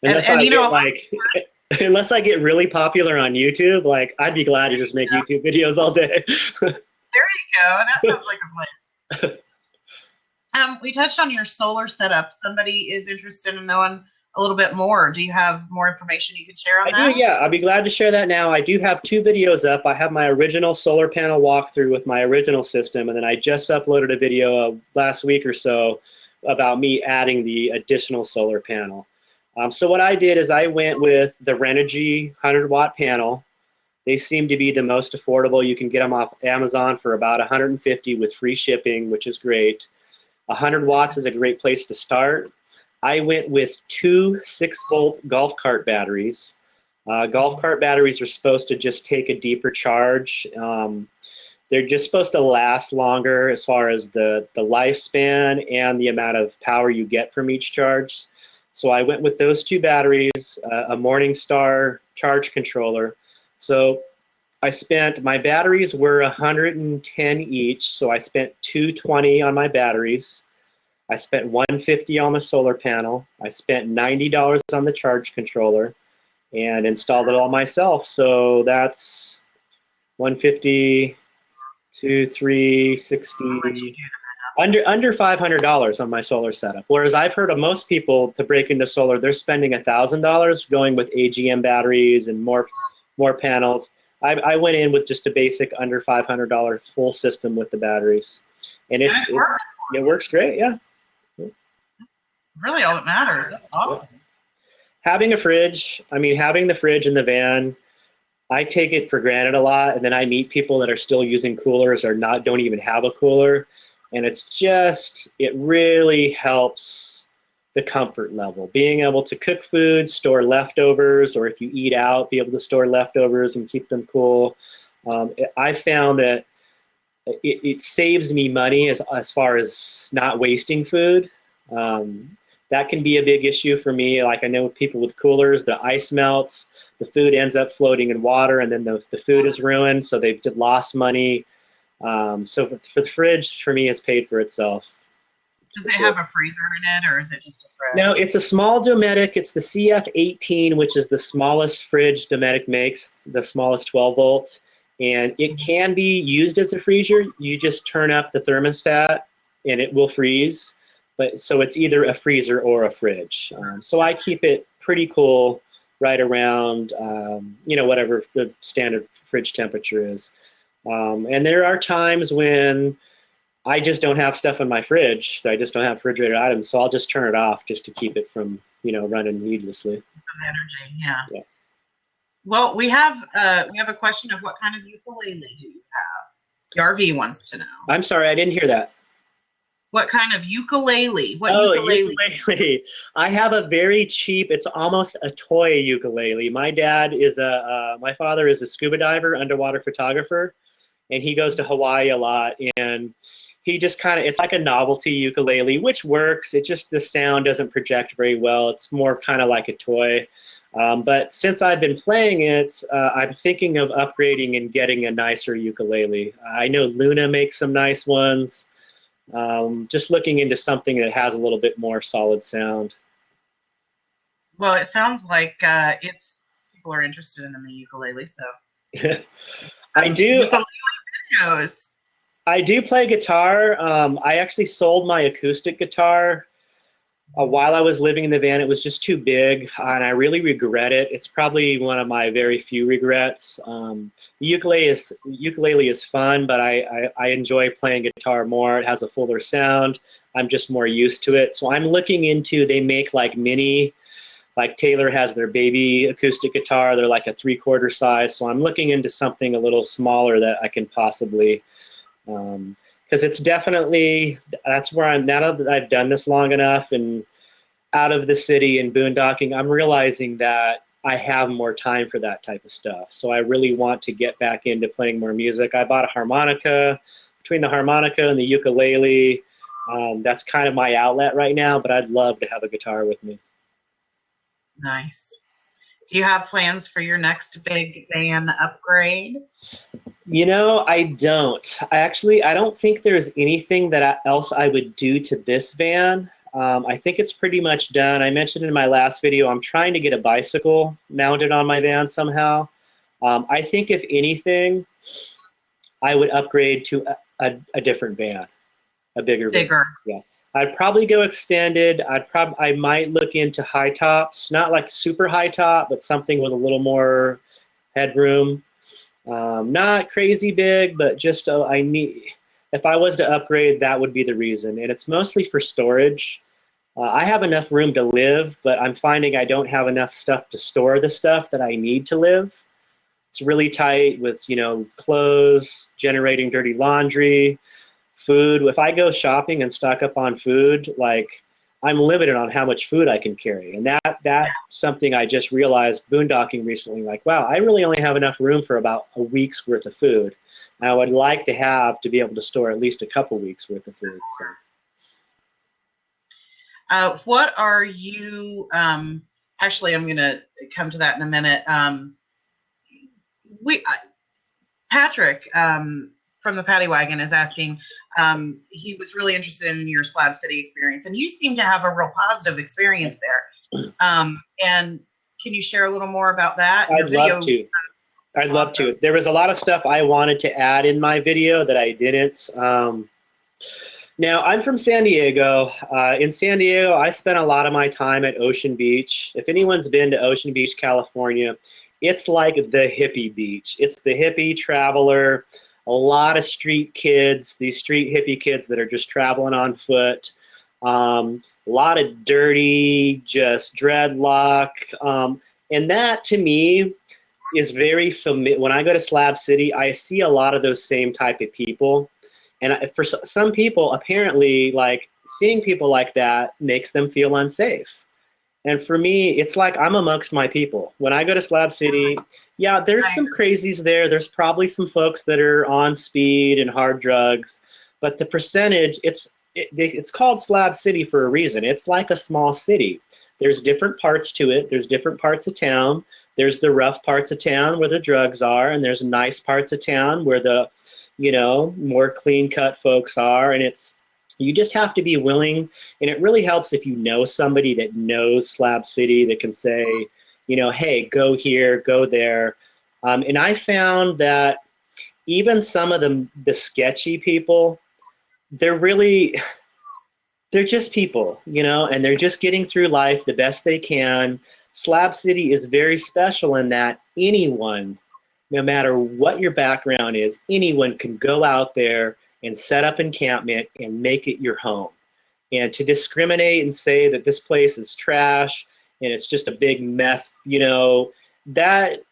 Unless I get really popular on YouTube, like, I'd be glad to just make YouTube videos all day. There you go. That sounds like a plan. We touched on your solar setup. Somebody is interested in knowing a little bit more. Do you have more information you could share on that? I do, yeah. I'll be glad to share that now. I do have 2 videos up. I have my original solar panel walkthrough with my original system, and then I just uploaded a video last week or so about me adding the additional solar panel. So what I did is I went with the Renogy 100-watt panel. They seem to be the most affordable. You can get them off Amazon for about $150 with free shipping, which is great. 100 watts is a great place to start. I went with 2 6-volt golf cart batteries. Golf cart batteries are supposed to just take a deeper charge. They're just supposed to last longer as far as the lifespan and the amount of power you get from each charge. So I went with those 2 batteries, a Morningstar charge controller. So my batteries were 110 each, so I spent $220 on my batteries. I spent $150 on the solar panel. I spent $90 on the charge controller and installed it all myself. So that's $150, $360, under $500 on my solar setup. Whereas I've heard of most people to break into solar, they're spending $1,000 going with AGM batteries and more panels. I went in with just a basic under $500 full system with the batteries, and it works great. Yeah. Really, all that matters. That's awesome. Having the fridge in the van, I take it for granted a lot, and then I meet people that are still using coolers or don't even have a cooler, and it really helps the comfort level. Being able to cook food, store leftovers, or if you eat out, be able to store leftovers and keep them cool. I found that it saves me money as far as not wasting food. That can be a big issue for me. Like, I know people with coolers, the ice melts, the food ends up floating in water, and then the food is ruined, so they've lost money. So for the fridge, for me, it's paid for itself. Does it have a freezer in it, or is it just a fridge? No, it's a small Nomadic. It's the CF18, which is the smallest fridge Nomadic makes, the smallest 12 volts. And it can be used as a freezer. You just turn up the thermostat, and it will freeze. But so it's either a freezer or a fridge. So I keep it pretty cool, right around, whatever the standard fridge temperature is. And there are times when I just don't have stuff in my fridge. I just don't have refrigerated items, so I'll just turn it off just to keep it from, running needlessly. Energy, yeah. Yeah. Well, we have a question of what kind of ukulele do you have? The RV wants to know. I'm sorry, I didn't hear that. What kind of ukulele? Ukulele. I have a very cheap, it's almost a toy ukulele. My father is a scuba diver, underwater photographer, and he goes to Hawaii a lot, and he just it's like a novelty ukulele, which works. It just, the sound doesn't project very well. It's more kind of like a toy. But since I've been playing it, I'm thinking of upgrading and getting a nicer ukulele. I know Luna makes some nice ones. Just looking into something that has a little bit more solid sound. Well, it sounds like people are interested in the ukulele, so. I do. Ukulele videos. I do play guitar. I actually sold my acoustic guitar while I was living in the van. It was just too big, and I really regret it. It's probably one of my very few regrets. The ukulele is fun, but I enjoy playing guitar more. It has a fuller sound. I'm just more used to it. So I'm looking into, they make like mini, like Taylor has their baby acoustic guitar. They're like a 3/4 size. So I'm looking into something a little smaller that I can possibly, because it's definitely, that's where I'm, now that I've done this long enough and out of the city and boondocking, I'm realizing that I have more time for that type of stuff. So I really want to get back into playing more music. I bought a harmonica. Between the harmonica and the ukulele, that's kind of my outlet right now, but I'd love to have a guitar with me. Nice. Do you have plans for your next big van upgrade? I don't. I don't think there's anything else I would do to this van. I think it's pretty much done. I mentioned in my last video, I'm trying to get a bicycle mounted on my van somehow. I think if anything, I would upgrade to a different van, a bigger van. Yeah. I'd probably go extended. I might look into high tops, not like super high top, but something with a little more headroom. Not crazy big, but just if I was to upgrade, that would be the reason. And it's mostly for storage. I have enough room to live, but I'm finding I don't have enough stuff to store the stuff that I need to live. It's really tight with, clothes, generating dirty laundry, food. If I go shopping and stock up on food, like, I'm limited on how much food I can carry. And that's something I just realized boondocking recently, like, wow, I really only have enough room for about a week's worth of food. And I would like to be able to store at least a couple weeks worth of food. So. What are you, actually, I'm going to come to that in a minute. Patrick from the Paddy Wagon is asking, he was really interested in your Slab City experience, and you seem to have a real positive experience there. And can you share a little more about that? I'd love to. There was a lot of stuff I wanted to add in my video that I didn't. Now, I'm from San Diego. In San Diego, I spent a lot of my time at Ocean Beach. If anyone's been to Ocean Beach, California, it's like the hippie beach. It's the hippie traveler. A lot of street kids, these street hippie kids that are just traveling on foot. A lot of dirty, just dreadlock. And that, to me, is very familiar. When I go to Slab City, I see a lot of those same type of people. And for some people, apparently, like, seeing people like that makes them feel unsafe. And for me, it's like I'm amongst my people. When I go to Slab City, yeah, there's some crazies there. There's probably some folks that are on speed and hard drugs. But the percentage, it's called Slab City for a reason. It's like a small city. There's different parts to it. There's different parts of town. there's the rough parts of town where the drugs are, and there's nice parts of town where the, more clean cut folks are. And you just have to be willing. And it really helps if you know somebody that knows Slab City that can say, hey, go here, go there. And I found that even some of the sketchy people, they're just people, and they're just getting through life the best they can. Slab City is very special in that anyone, no matter what your background is, anyone can go out there and set up encampment and make it your home. And to discriminate and say that this place is trash and it's just a big mess, that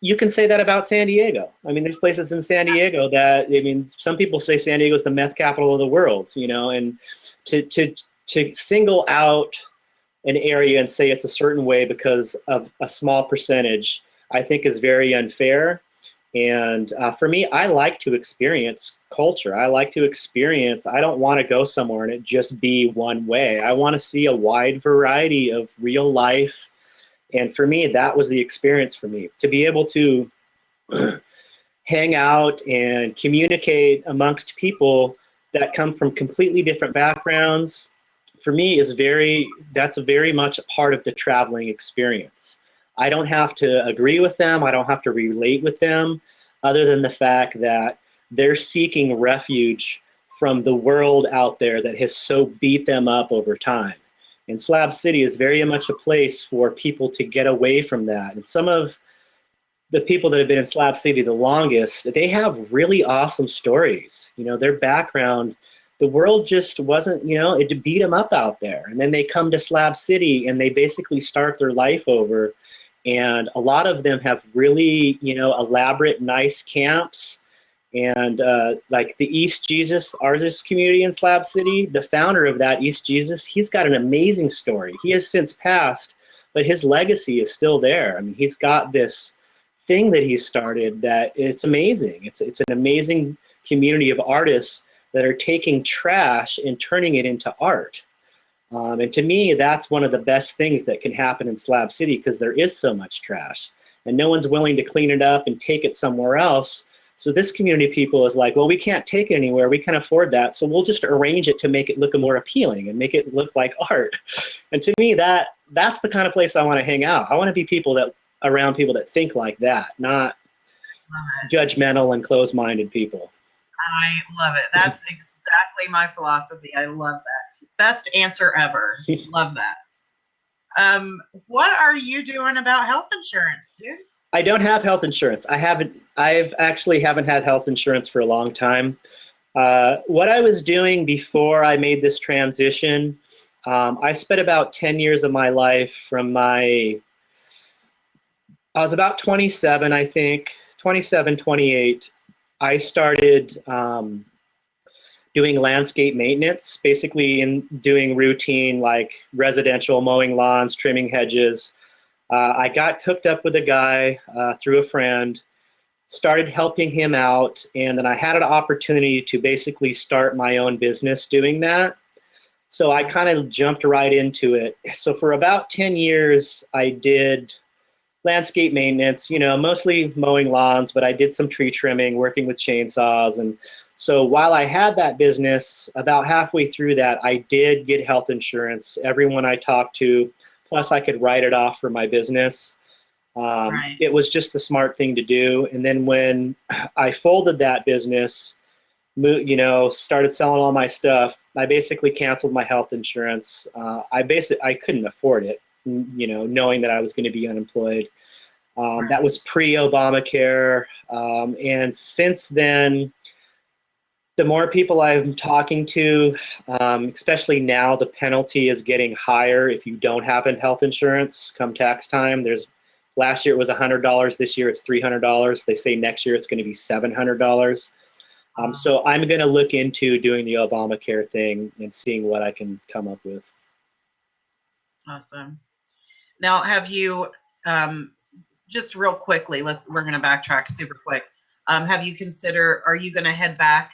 you can say that about San Diego. I mean, there's places in San Diego that, some people say San Diego is the meth capital of the world, and to single out an area and say it's a certain way because of a small percentage, I think is very unfair. And for me, I like to experience culture. I don't want to go somewhere and it just be one way. I want to see a wide variety of real life. And for me, that was the experience for me. To be able to hang out and communicate amongst people that come from completely different backgrounds, for me that's very much a part of the traveling experience. I don't have to agree with them. I don't have to relate with them, other than the fact that they're seeking refuge from the world out there that has so beat them up over time. And Slab City is very much a place for people to get away from that. And some of the people that have been in Slab City the longest, they have really awesome stories. Their background, the world just wasn't, it beat them up out there. And then they come to Slab City and they basically start their life over. And a lot of them have really, elaborate, nice camps. And like the East Jesus artist community in Slab City, the founder of that, East Jesus, he's got an amazing story. He has since passed, but his legacy is still there. I mean, he's got this thing that he started that it's amazing. It's an amazing community of artists that are taking trash and turning it into art. And to me, that's one of the best things that can happen in Slab City, because there is so much trash and no one's willing to clean it up and take it somewhere else. So this community of people is like, well, we can't take it anywhere. We can't afford that. So we'll just arrange it to make it look more appealing and make it look like art. And to me, that's the kind of place I want to hang out. I want to be around people that think like that, not judgmental and closed-minded people. I love it. That's exactly my philosophy. I love that. Best answer ever. Love that. What are you doing about health insurance, dude? I don't have health insurance. I've actually haven't had health insurance for a long time. What I was doing before I made this transition, I spent about 10 years of my life I was about 27, I think, 27, 28. I started doing landscape maintenance, basically doing routine like residential mowing lawns, trimming hedges. I got hooked up with a guy through a friend, started helping him out, and then I had an opportunity to basically start my own business doing that. So I kind of jumped right into it. So for about 10 years, I did landscape maintenance, mostly mowing lawns, but I did some tree trimming, working with chainsaws. And so while I had that business, about halfway through that, I did get health insurance. Everyone I talked to, plus I could write it off for my business. Right. It was just the smart thing to do. And then when I folded that business, started selling all my stuff, I basically canceled my health insurance. I couldn't afford it, knowing that I was going to be unemployed. Right. That was pre-Obamacare. And since then, the more people I'm talking to, especially now, the penalty is getting higher if you don't have health insurance come tax time. Last year it was $100. This year it's $300. They say next year it's going to be $700. So I'm going to look into doing the Obamacare thing and seeing what I can come up with. Awesome. Now, have you, just real quickly, we're going to backtrack super quick. Are you going to head back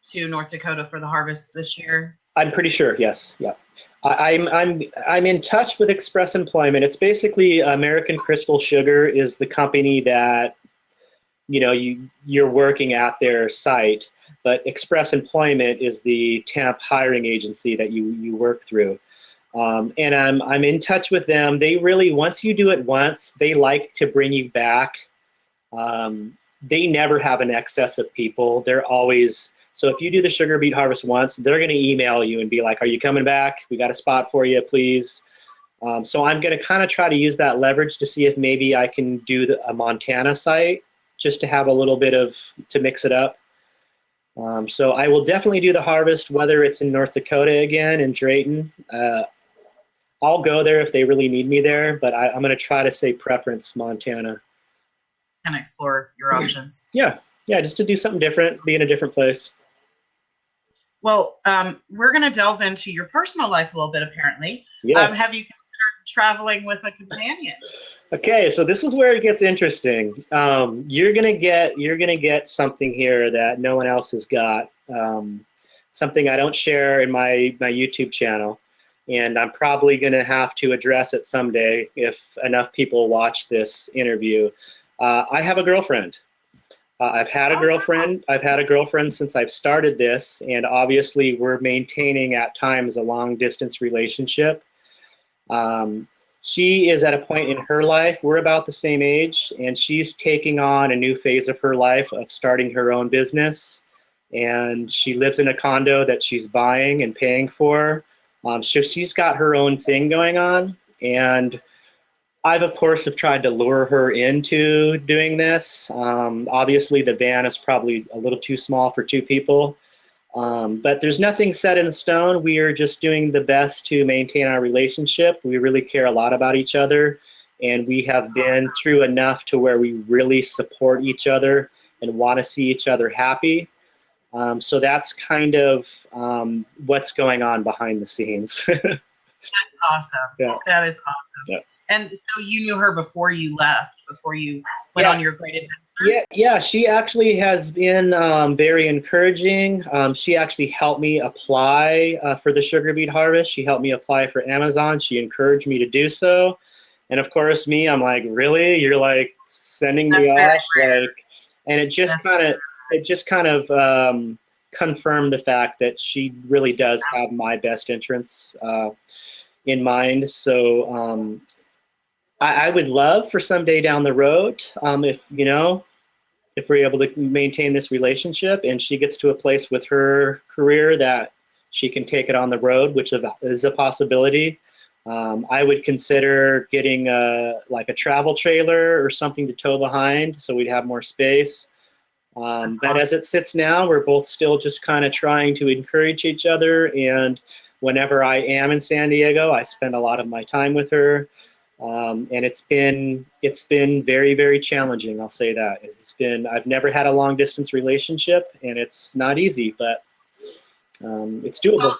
to North Dakota for the harvest this year? I'm pretty sure. Yes. Yeah. I'm in touch with Express Employment. It's basically American Crystal Sugar is the company that you're working at their site, but Express Employment is the temp hiring agency that you work through. And I'm in touch with them. They really, once you do it once, they like to bring you back. They never have an excess of people. They're always, so if you do the sugar beet harvest once, they're going to email you and be like, are you coming back? We got a spot for you, please. So I'm going to kind of try to use that leverage to see if maybe I can do a Montana site just to have a little bit to mix it up. So I will definitely do the harvest, whether it's in North Dakota again, in Drayton. I'll go there if they really need me there, but I'm going to try to say preference Montana. And explore your options. Yeah, just to do something different, be in a different place. Well, we're going to delve into your personal life a little bit, apparently. Yes. Have you considered traveling with a companion? Okay, so this is where it gets interesting. You're gonna get something here that no one else has got. Something I don't share in my YouTube channel, and I'm probably gonna have to address it someday if enough people watch this interview. I have a girlfriend. I've had a girlfriend since I've started this, and obviously we're maintaining at times a long distance relationship. She is at a point in her life, we're about the same age, and she's taking on a new phase of her life of starting her own business. And she lives in a condo that she's buying and paying for. So she's got her own thing going on. And I've, of course, have tried to lure her into doing this. Obviously, the van is probably a little too small for two people. But there's nothing set in stone. We are just doing the best to maintain our relationship. We really care a lot about each other, and we have been through enough to where we really support each other and want to see each other happy. So that's kind of what's going on behind the scenes. That's awesome. Yeah. That is awesome. Yeah. And so you knew her before you left, before you went on your great adventure? Yeah, she actually has been very encouraging. She actually helped me apply for the sugar beet harvest. She helped me apply for Amazon. She encouraged me to do so. And of course, I'm like, really? You're like sending me off? And it just kind of confirmed the fact that she really does have my best interests in mind. So I would love for someday down the road, if we're able to maintain this relationship and she gets to a place with her career that she can take it on the road, which is a possibility. I would consider getting a travel trailer or something to tow behind so we'd have more space. But as it sits now, we're both still just kind of trying to encourage each other. And whenever I am in San Diego, I spend a lot of my time with her. And it's been very, very challenging. I'll say that. I've never had a long distance relationship, and it's not easy, but it's doable. Well,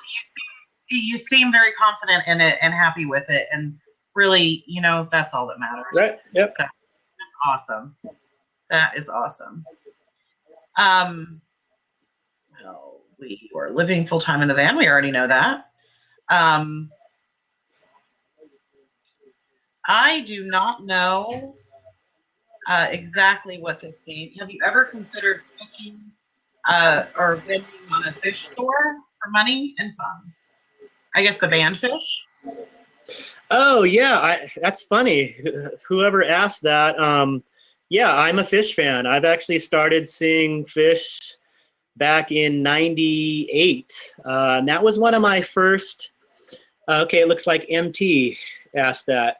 you seem very confident in it and happy with it, and really, that's all that matters. Right. Yep. So, that's awesome. That is awesome. Well, we are living full time in the van. We already know that. I do not know exactly what this means. Have you ever considered cooking or vending on a fish store for money and fun? I guess the band fish? Oh, yeah. That's funny. Whoever asked that, yeah, I'm a fish fan. I've actually started seeing fish back in '98. And that was one of my first, it looks like MT asked that.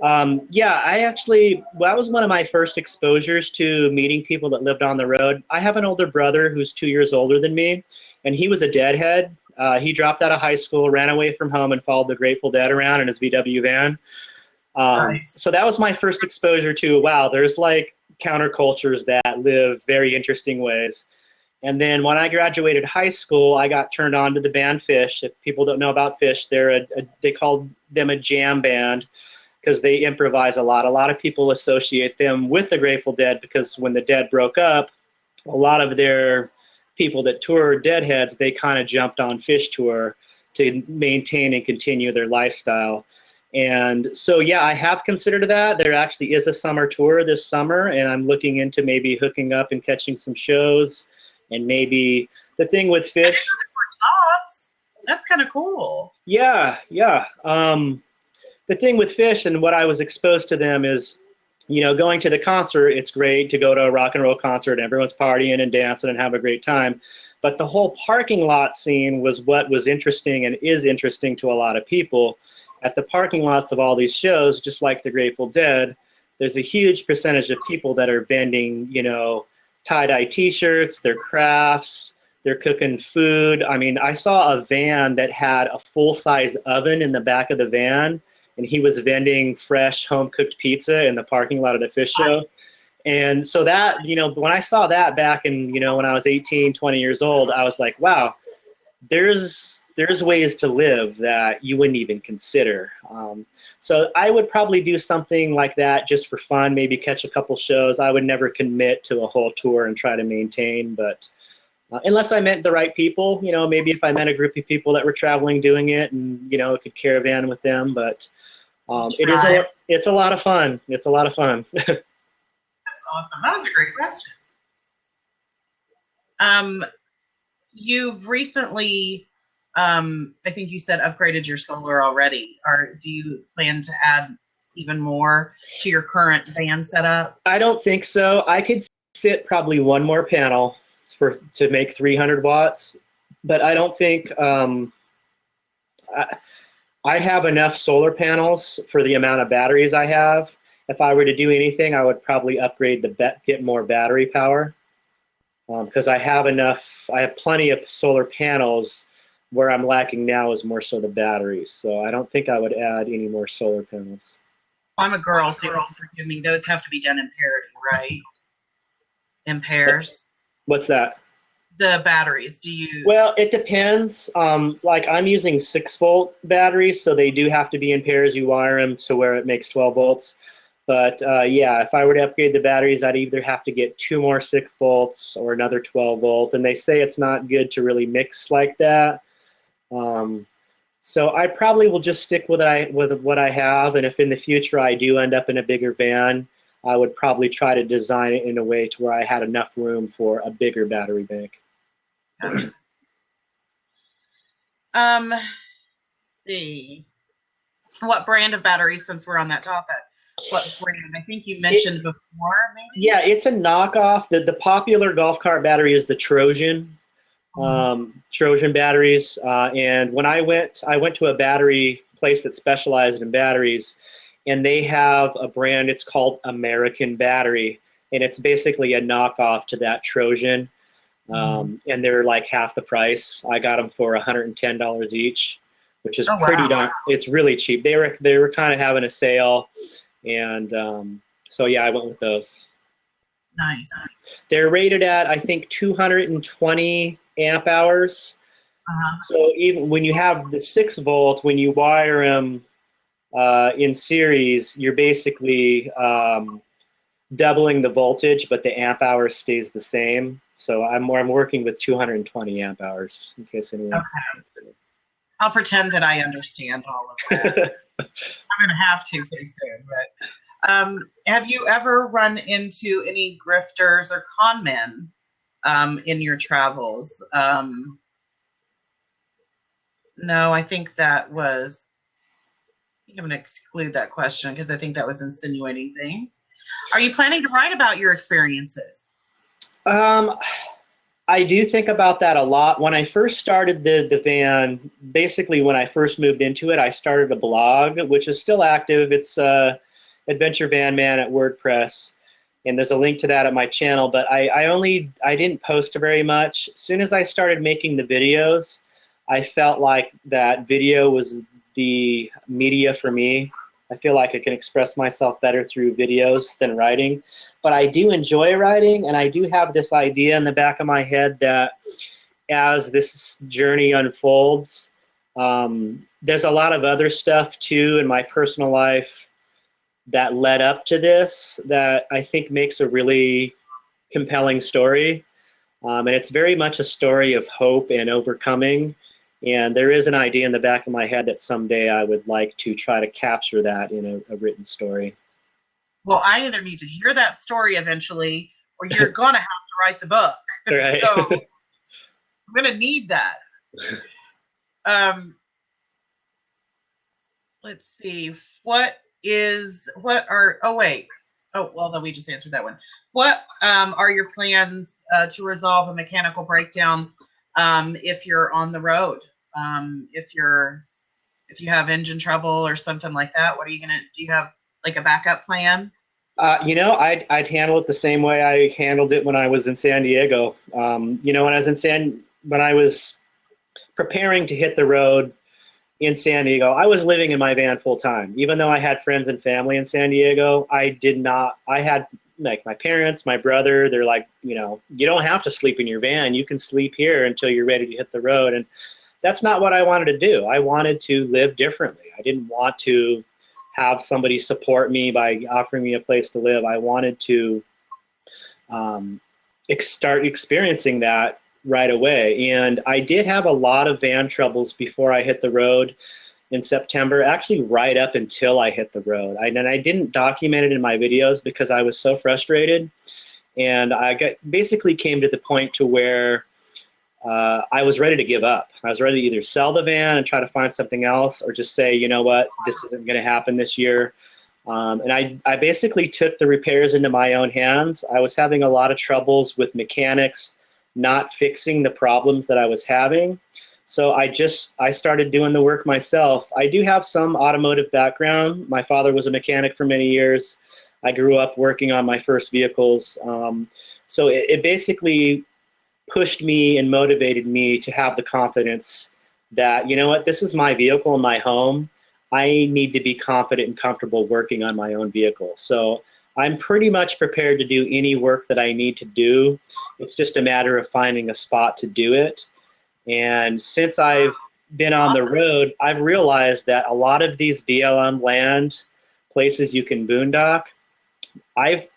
That was one of my first exposures to meeting people that lived on the road. I have an older brother who's 2 years older than me, and he was a Deadhead. He dropped out of high school, ran away from home, and followed the Grateful Dead around in his VW van. Nice. So that was my first exposure to, wow, there's like countercultures that live very interesting ways. And then when I graduated high school, I got turned on to the band Fish. If people don't know about Fish, they called them a jam band because they improvise a lot. A lot of people associate them with the Grateful Dead because when the Dead broke up, a lot of their people that toured Deadheads, they kind of jumped on Fish tour. to maintain and continue their lifestyle. And so, yeah, I have considered that. There actually is a summer tour this summer, and I'm looking into maybe hooking up and catching some shows. And maybe the thing with fish. Tops. That's kind of cool. Yeah. The thing with fish and what I was exposed to them is, going to the concert, it's great to go to a rock and roll concert and everyone's partying and dancing and have a great time. But the whole parking lot scene was what was interesting and is interesting to a lot of people. At the parking lots of all these shows, just like the Grateful Dead, there's a huge percentage of people that are vending, tie-dye t-shirts, their crafts, they're cooking food. I mean, I saw a van that had a full-size oven in the back of the van, and he was vending fresh home-cooked pizza in the parking lot of the fish show. And so that, when I saw that back in, when I was 18, 20 years old, I was like, wow, there's ways to live that you wouldn't even consider. So I would probably do something like that just for fun, maybe catch a couple shows. I would never commit to a whole tour and try to maintain, but unless I met the right people, maybe if I met a group of people that were traveling doing it and, could caravan with them, but it's a lot of fun. It's a lot of fun. That's awesome. That was a great question. You've recently, I think you said upgraded your solar already. Or do you plan to add even more to your current van setup? I don't think so. I could fit probably one more panel to make 300 watts, but I don't think I have enough solar panels for the amount of batteries I have. If I were to do anything, I would probably upgrade get more battery power, because I have plenty of solar panels. Where I'm lacking now is more so the batteries. So I don't think I would add any more solar panels. I'm a girl, so you'll forgive me. Those have to be done in parity, right? In pairs. What's that? The batteries. Do you? Well, it depends. Like I'm using 6-volt batteries, so they do have to be in pairs. You wire them to where it makes 12 volts. But yeah, if I were to upgrade the batteries, I'd either have to get 2 more 6 volts or another 12 volt. And they say it's not good to really mix like that. So I probably will just stick with what I have. And if in the future I do end up in a bigger van, I would probably try to design it in a way to where I had enough room for a bigger battery bank. Gotcha. See. What brand of batteries, since we're on that topic? What brand? I think you mentioned before, maybe? Yeah, it's a knockoff. The popular golf cart battery is the Trojan. Trojan batteries. And when I went to a battery place that specialized in batteries, and they have a brand, it's called American Battery, and it's basically a knockoff to that Trojan. And they're like half the price. I got them for $110 each, which is pretty darn. It's really cheap. They were kind of having a sale, and so yeah, I went with those. Nice. They're rated at, I think, 220 amp hours. So even when you have the 6 volt, when you wire them in series, you're basically doubling the voltage, but the amp hour stays the same. So I'm working with 220 amp hours, in case anyone. Okay. I'll pretend that I understand all of that. I'm going to have to pretty soon. But have you ever run into any grifters or con men in your travels? No, I think that was. I'm going to exclude that question because I think that was insinuating things. Are you planning to write about your experiences? I do think about that a lot. When I first started the van, basically when I first moved into it, I started a blog, which is still active. It's Adventure Van Man at WordPress, and there's a link to that at my channel, but I didn't post very much. As soon as I started making the videos, I felt like that video was the media for me. I feel like I can express myself better through videos than writing. But I do enjoy writing, and I do have this idea in the back of my head that as this journey unfolds, there's a lot of other stuff too in my personal life that led up to this that I think makes a really compelling story. And it's very much a story of hope and overcoming. And there is an idea in the back of my head that someday I would like to try to capture that in a written story. Well, I either need to hear that story eventually, or you're going to have to write the book. Right. So I'm going to need that. Let's see. Well, we just answered that one. What are your plans to resolve a mechanical breakdown if you're on the road? If you have engine trouble or something like that, what are you gonna do? You have like a backup plan? I'd handle it the same way I handled it when I was in San Diego. When I was preparing to hit the road in San Diego, I was living in my van full time. Even though I had friends and family in San Diego, I had like my parents, my brother, they're like, you don't have to sleep in your van. You can sleep here until you're ready to hit the road. And that's not what I wanted to do. I wanted to live differently. I didn't want to have somebody support me by offering me a place to live. I wanted to start experiencing that right away. And I did have a lot of van troubles before I hit the road in September, actually right up until I hit the road. And I didn't document it in my videos because I was so frustrated. And basically came to the point to where I was ready to give up. I was ready to either sell the van and try to find something else, or just say, you know what, this isn't going to happen this year. And I basically took the repairs into my own hands. I was having a lot of troubles with mechanics not fixing the problems that I was having. So I started doing the work myself. I do have some automotive background. My father was a mechanic for many years. I grew up working on my first vehicles. So it basically pushed me and motivated me to have the confidence that, you know what, this is my vehicle in my home. I need to be confident and comfortable working on my own vehicle. So I'm pretty much prepared to do any work that I need to do. It's just a matter of finding a spot to do it. And since I've been on the road, I've realized that a lot of these BLM land places you can boondock, I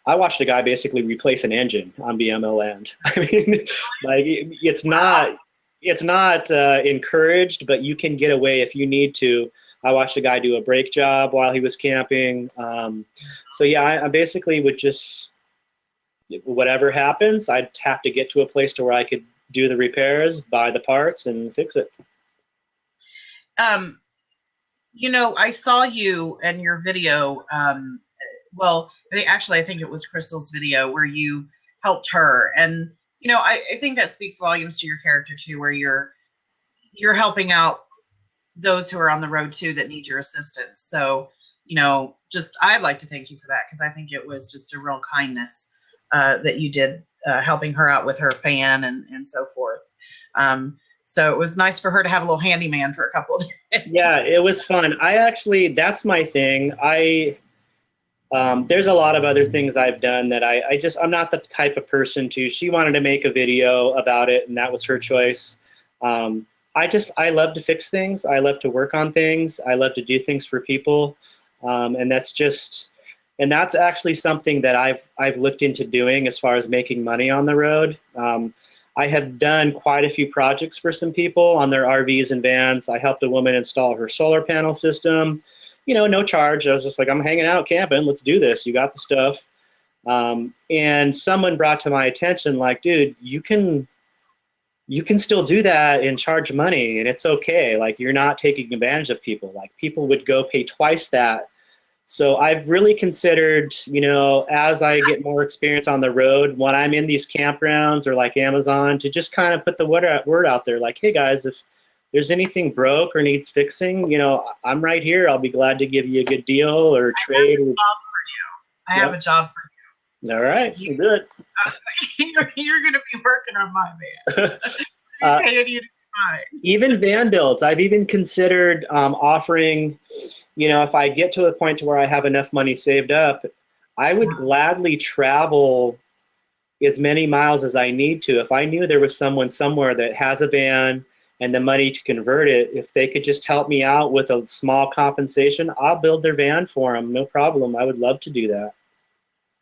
watched a guy basically replace an engine on BMO land. I mean, like it's not encouraged, but you can get away if you need to. I watched a guy do a brake job while he was camping. So yeah, I basically would just, whatever happens, I'd have to get to a place to where I could do the repairs, buy the parts, and fix it. I saw you and your video. I think it was Crystal's video where you helped her, and I think that speaks volumes to your character too, where you're helping out those who are on the road too that need your assistance. So I'd like to thank you for that, because I think it was just a real kindness that you did, helping her out with her fan and so forth. So it was nice for her to have a little handyman for a couple of days. Yeah, it was fun. That's my thing. There's a lot of other things I've done that I'm not the type of person she wanted to make a video about it, and that was her choice. I love to fix things. I love to work on things. I love to do things for people. And that's actually something that I've looked into doing as far as making money on the road. I have done quite a few projects for some people on their RVs and vans. I helped a woman install her solar panel system, no charge. I was just like, I'm hanging out camping. Let's do this. You got the stuff. And someone brought to my attention, like, dude, you can still do that and charge money, and it's okay. Like, you're not taking advantage of people. Like, people would go pay twice that. So I've really considered, as I get more experience on the road, when I'm in these campgrounds or like Amazon, to just kind of put the word out there, like, hey guys, if there's anything broke or needs fixing, I'm right here. I'll be glad to give you a good deal or trade. I have a job for you. All right, good. You're going to be working on my van. Paying you to buy. Even van builds. I've even considered offering, if I get to a point to where I have enough money saved up, I would gladly travel as many miles as I need to. If I knew there was someone somewhere that has a van and the money to convert it, if they could just help me out with a small compensation, I'll build their van for them. No problem. I would love to do that.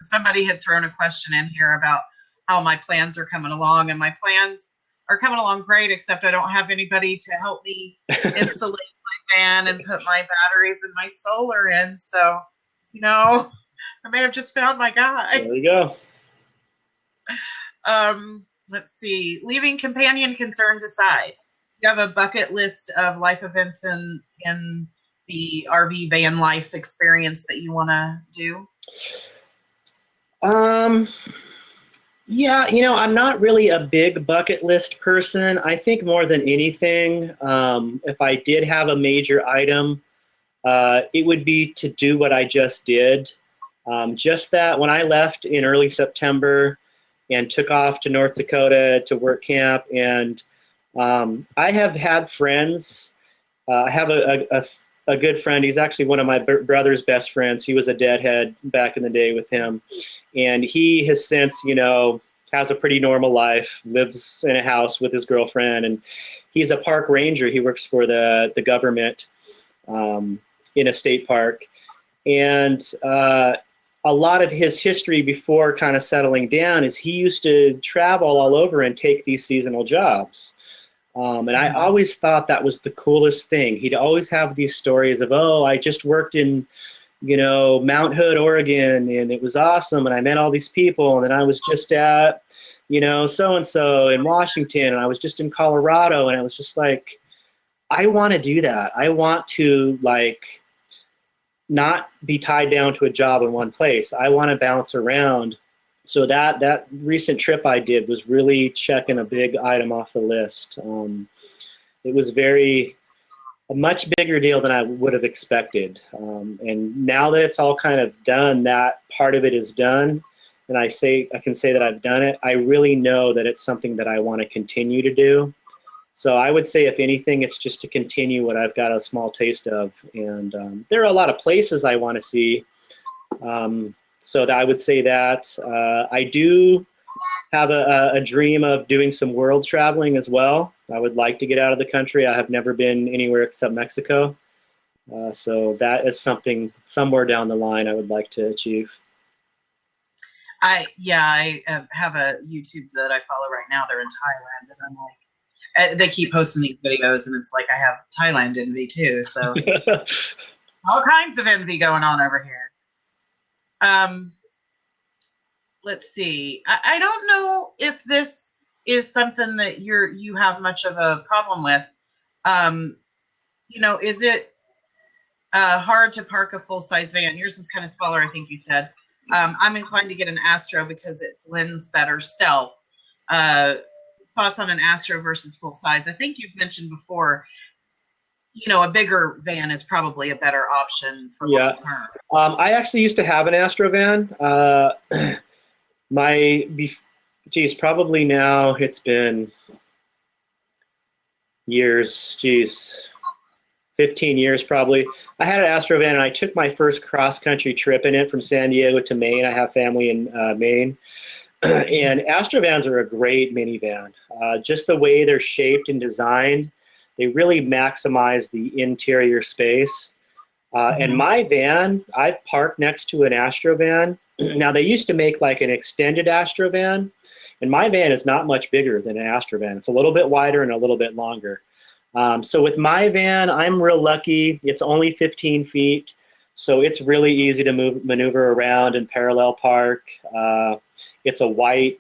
Somebody had thrown a question in here about how my plans are coming along, and my plans are coming along great, except I don't have anybody to help me insulate my van and put my batteries and my solar in. So, you know, I may have just found my guy. There you go. Let's see. Leaving companion concerns aside, you have a bucket list of life events in the RV van life experience that you want to do? Yeah, I'm not really a big bucket list person. I think more than anything, if I did have a major item, it would be to do what I just did. Just that when I left in early September and took off to North Dakota to work camp, and I have had friends. I have a good friend. He's actually one of my brother's best friends. He was a deadhead back in the day with him. And he has since, has a pretty normal life, lives in a house with his girlfriend, and he's a park ranger. He works for the government in a state park. And a lot of his history before kind of settling down is he used to travel all over and take these seasonal jobs. And I always thought that was the coolest thing. He'd always have these stories of, oh, I just worked in, Mount Hood, Oregon, and it was awesome, and I met all these people, and then I was just at, so-and-so in Washington, and I was just in Colorado, and I was just like, I want to do that. I want to, not be tied down to a job in one place. I want to bounce around. So that recent trip I did was really checking a big item off the list. It was a much bigger deal than I would have expected. And now that it's all kind of done, that part of it is done, and I can say that I've done it, I really know that it's something that I want to continue to do. So I would say, if anything, it's just to continue what I've got a small taste of. And there are a lot of places I want to see. So I would say that I do have a dream of doing some world traveling as well. I would like to get out of the country. I have never been anywhere except Mexico. So that is something somewhere down the line I would like to achieve. I have a YouTube that I follow right now. They're in Thailand, and I'm like, they keep posting these videos, and it's like I have Thailand envy too. So all kinds of envy going on over here. Let's see. I don't know if this is something that you have much of a problem with. Is it hard to park a full-size van? Yours is kind of smaller, I think you said. I'm inclined to get an Astro because it blends better stealth. Thoughts on an Astro versus full-size? I think you've mentioned before, a bigger van is probably a better option for long term. I actually used to have an Astro van. Probably now it's been years, 15 years probably. I had an Astro van, and I took my first cross-country trip in it from San Diego to Maine. I have family in Maine. And Astro vans are a great minivan. Just the way they're shaped and designed, they really maximize the interior space. And my van, I parked next to an Astro van. Now, they used to make like an extended Astro van, and my van is not much bigger than an Astro van. It's a little bit wider and a little bit longer. So with my van, I'm real lucky. It's only 15 feet, so it's really easy to maneuver around and parallel park. It's a white,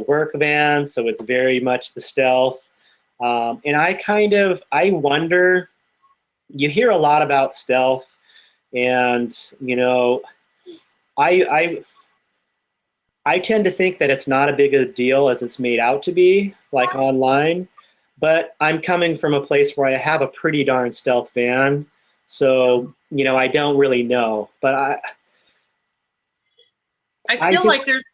work van, so it's very much the stealth. And I wonder, you hear a lot about stealth, and, I tend to think that it's not a big a deal as it's made out to be, like online, but I'm coming from a place where I have a pretty darn stealth van, so, I don't really know, but I feel like there's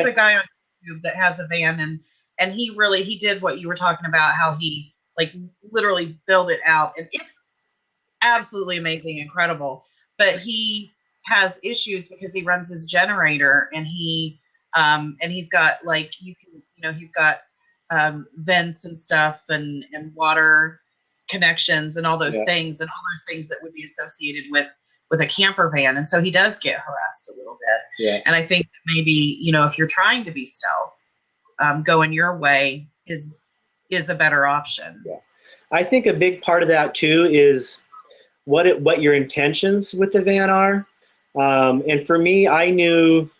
a guy on YouTube that has a van, and he did what you were talking about, how he literally built it out, and it's absolutely amazing, incredible. But he has issues because he runs his generator, and he's got he's got vents and stuff and water connections and all those things that would be associated with a camper van, and so he does get harassed a little bit. And I think maybe if you're trying to be stealth, going your way is a better option. Yeah. I think a big part of that too is what your intentions with the van are. And for me, I knew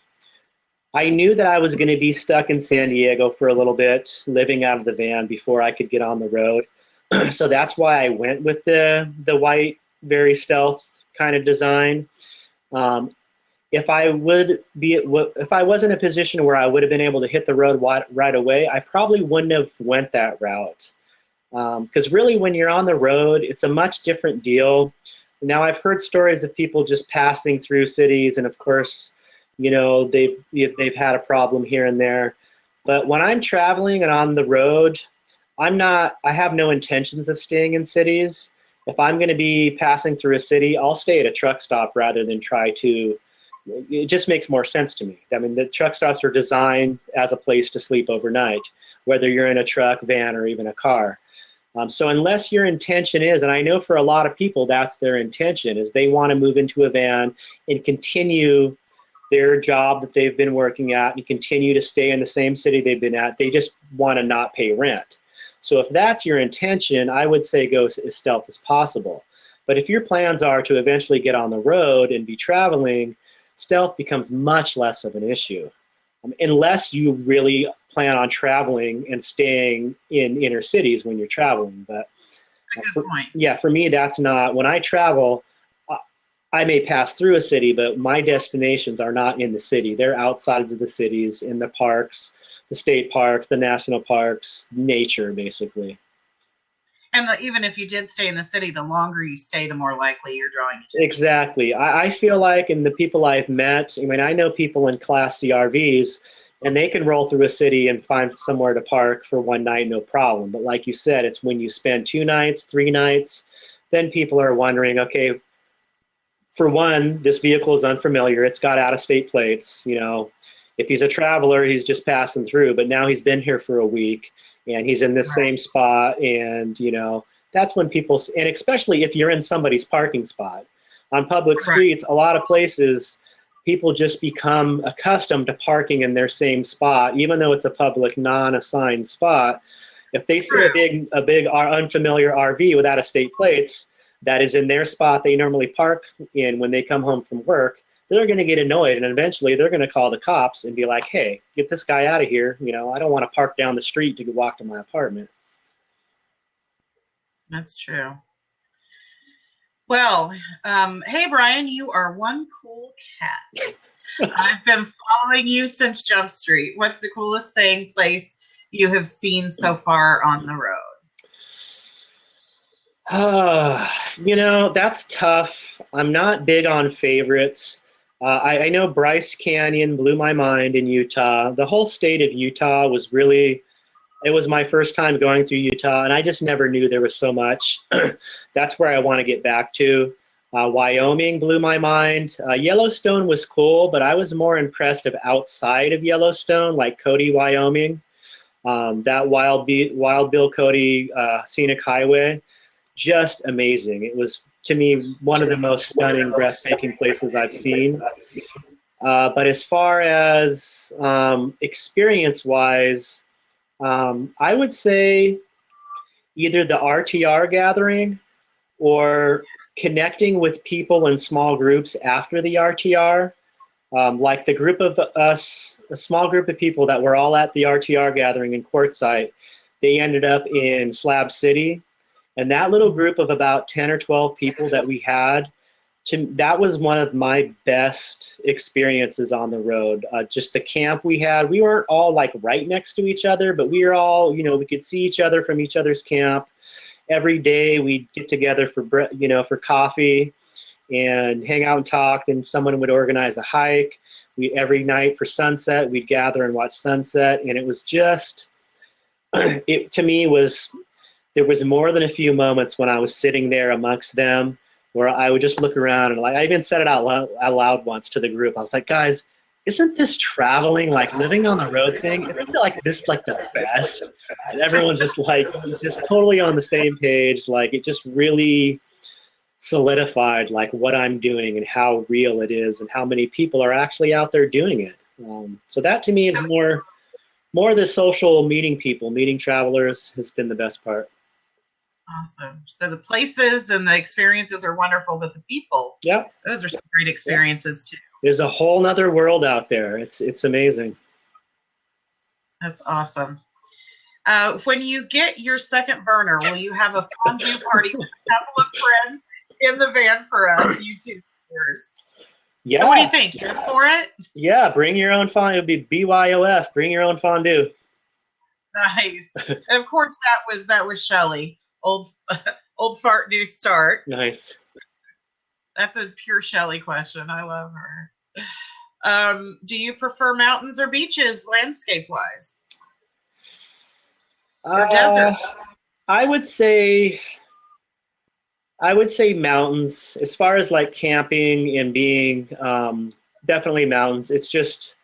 that I was going to be stuck in San Diego for a little bit, living out of the van before I could get on the road. So that's why I went with the white, very stealth kind of design. If I was in a position where I would have been able to hit the road right away, I probably wouldn't have went that route. Because really, when you're on the road, it's a much different deal. Now, I've heard stories of people just passing through cities, and of course, you know, they've had a problem here and there. But when I'm traveling and on the road, I have no intentions of staying in cities. If I'm going to be passing through a city, I'll stay at a truck stop rather than try to. It just makes more sense to me. I mean, the truck stops are designed as a place to sleep overnight, whether you're in a truck, van, or even a car. So unless your intention is, and I know for a lot of people that's their intention, is they want to move into a van and continue their job that they've been working at and continue to stay in the same city they've been at. They just want to not pay rent. So if that's your intention, I would say go as stealth as possible. But if your plans are to eventually get on the road and be traveling, stealth becomes much less of an issue. Unless you really plan on traveling and staying in inner cities when you're traveling. But for me, that's not, when I travel, I may pass through a city, but my destinations are not in the city. They're outside of the cities, in the parks, the state parks, the national parks, nature, basically. And even if you did stay in the city, the longer you stay, the more likely you're drawing attention. Exactly. I feel like, in the people I've met, I mean, I know people in Class C RVs, and they can roll through a city and find somewhere to park for one night, no problem. But like you said, it's when you spend 2 nights, 3 nights, then people are wondering, okay, for one, this vehicle is unfamiliar. It's got out-of-state plates. You know, if he's a traveler, he's just passing through. But now he's been here for a week, and he's in this same spot. And, you know, that's when people, and especially if you're in somebody's parking spot. On public streets, a lot of places, people just become accustomed to parking in their same spot, even though it's a public, non-assigned spot. If they see a big unfamiliar RV with out-of-state plates that is in their spot they normally park in when they come home from work, they're going to get annoyed, and eventually they're going to call the cops and be like, hey, get this guy out of here. You know, I don't want to park down the street to walk to my apartment. That's true. Well, hey, Brian, you are one cool cat. I've been following you since Jump Street. What's the coolest place you have seen so far on the road? You know, that's tough. I'm not big on favorites. I know Bryce Canyon blew my mind in Utah. The whole state of Utah was really, it was my first time going through Utah, and I just never knew there was so much. That's where I want to get back to. Wyoming blew my mind. Yellowstone was cool, but I was more impressed of outside of Yellowstone, like Cody, Wyoming. That Wild Bill Cody Scenic Highway, just amazing. It was, to me, one of the most stunning, breathtaking places I've seen. But as far as experience-wise, I would say either the RTR gathering or connecting with people in small groups after the RTR. Like the group of us, a small group of people that were all at the RTR gathering in Quartzsite, they ended up in Slab City. And that little group of about 10 or 12 people that we had, that was one of my best experiences on the road. Just the camp we had, we weren't all like right next to each other, but we were all, you know, we could see each other from each other's camp. Every day we'd get together for coffee and hang out and talk. Then someone would organize a hike. Every night for sunset, we'd gather and watch sunset. And it was just, to me, there was more than a few moments when I was sitting there amongst them where I would just look around and, like, I even said it out loud once to the group. I was like, guys, isn't this traveling, like living on the road thing, isn't like this like the best? And everyone's just like, just totally on the same page. Like, it just really solidified like what I'm doing and how real it is and how many people are actually out there doing it. So that to me is more more the social meeting people, meeting travelers has been the best part. Awesome. So the places and the experiences are wonderful, but the people, Yeah, those are some great experiences too. there's a whole nother world out there. It's amazing. That's awesome. When you get your second burner, will you have a fondue party with a couple of friends in the van for us, YouTubers? Yeah. So what do you think? You're for it? Yeah, bring your own fondue. It would be BYOF. Bring your own fondue. Nice. And of course, that was Shelley. Old fart new start. Nice. That's a pure Shelley question. I love her. Do you prefer mountains or beaches, landscape-wise? Or deserts? I would say mountains. As far as like camping and being, definitely mountains. It's just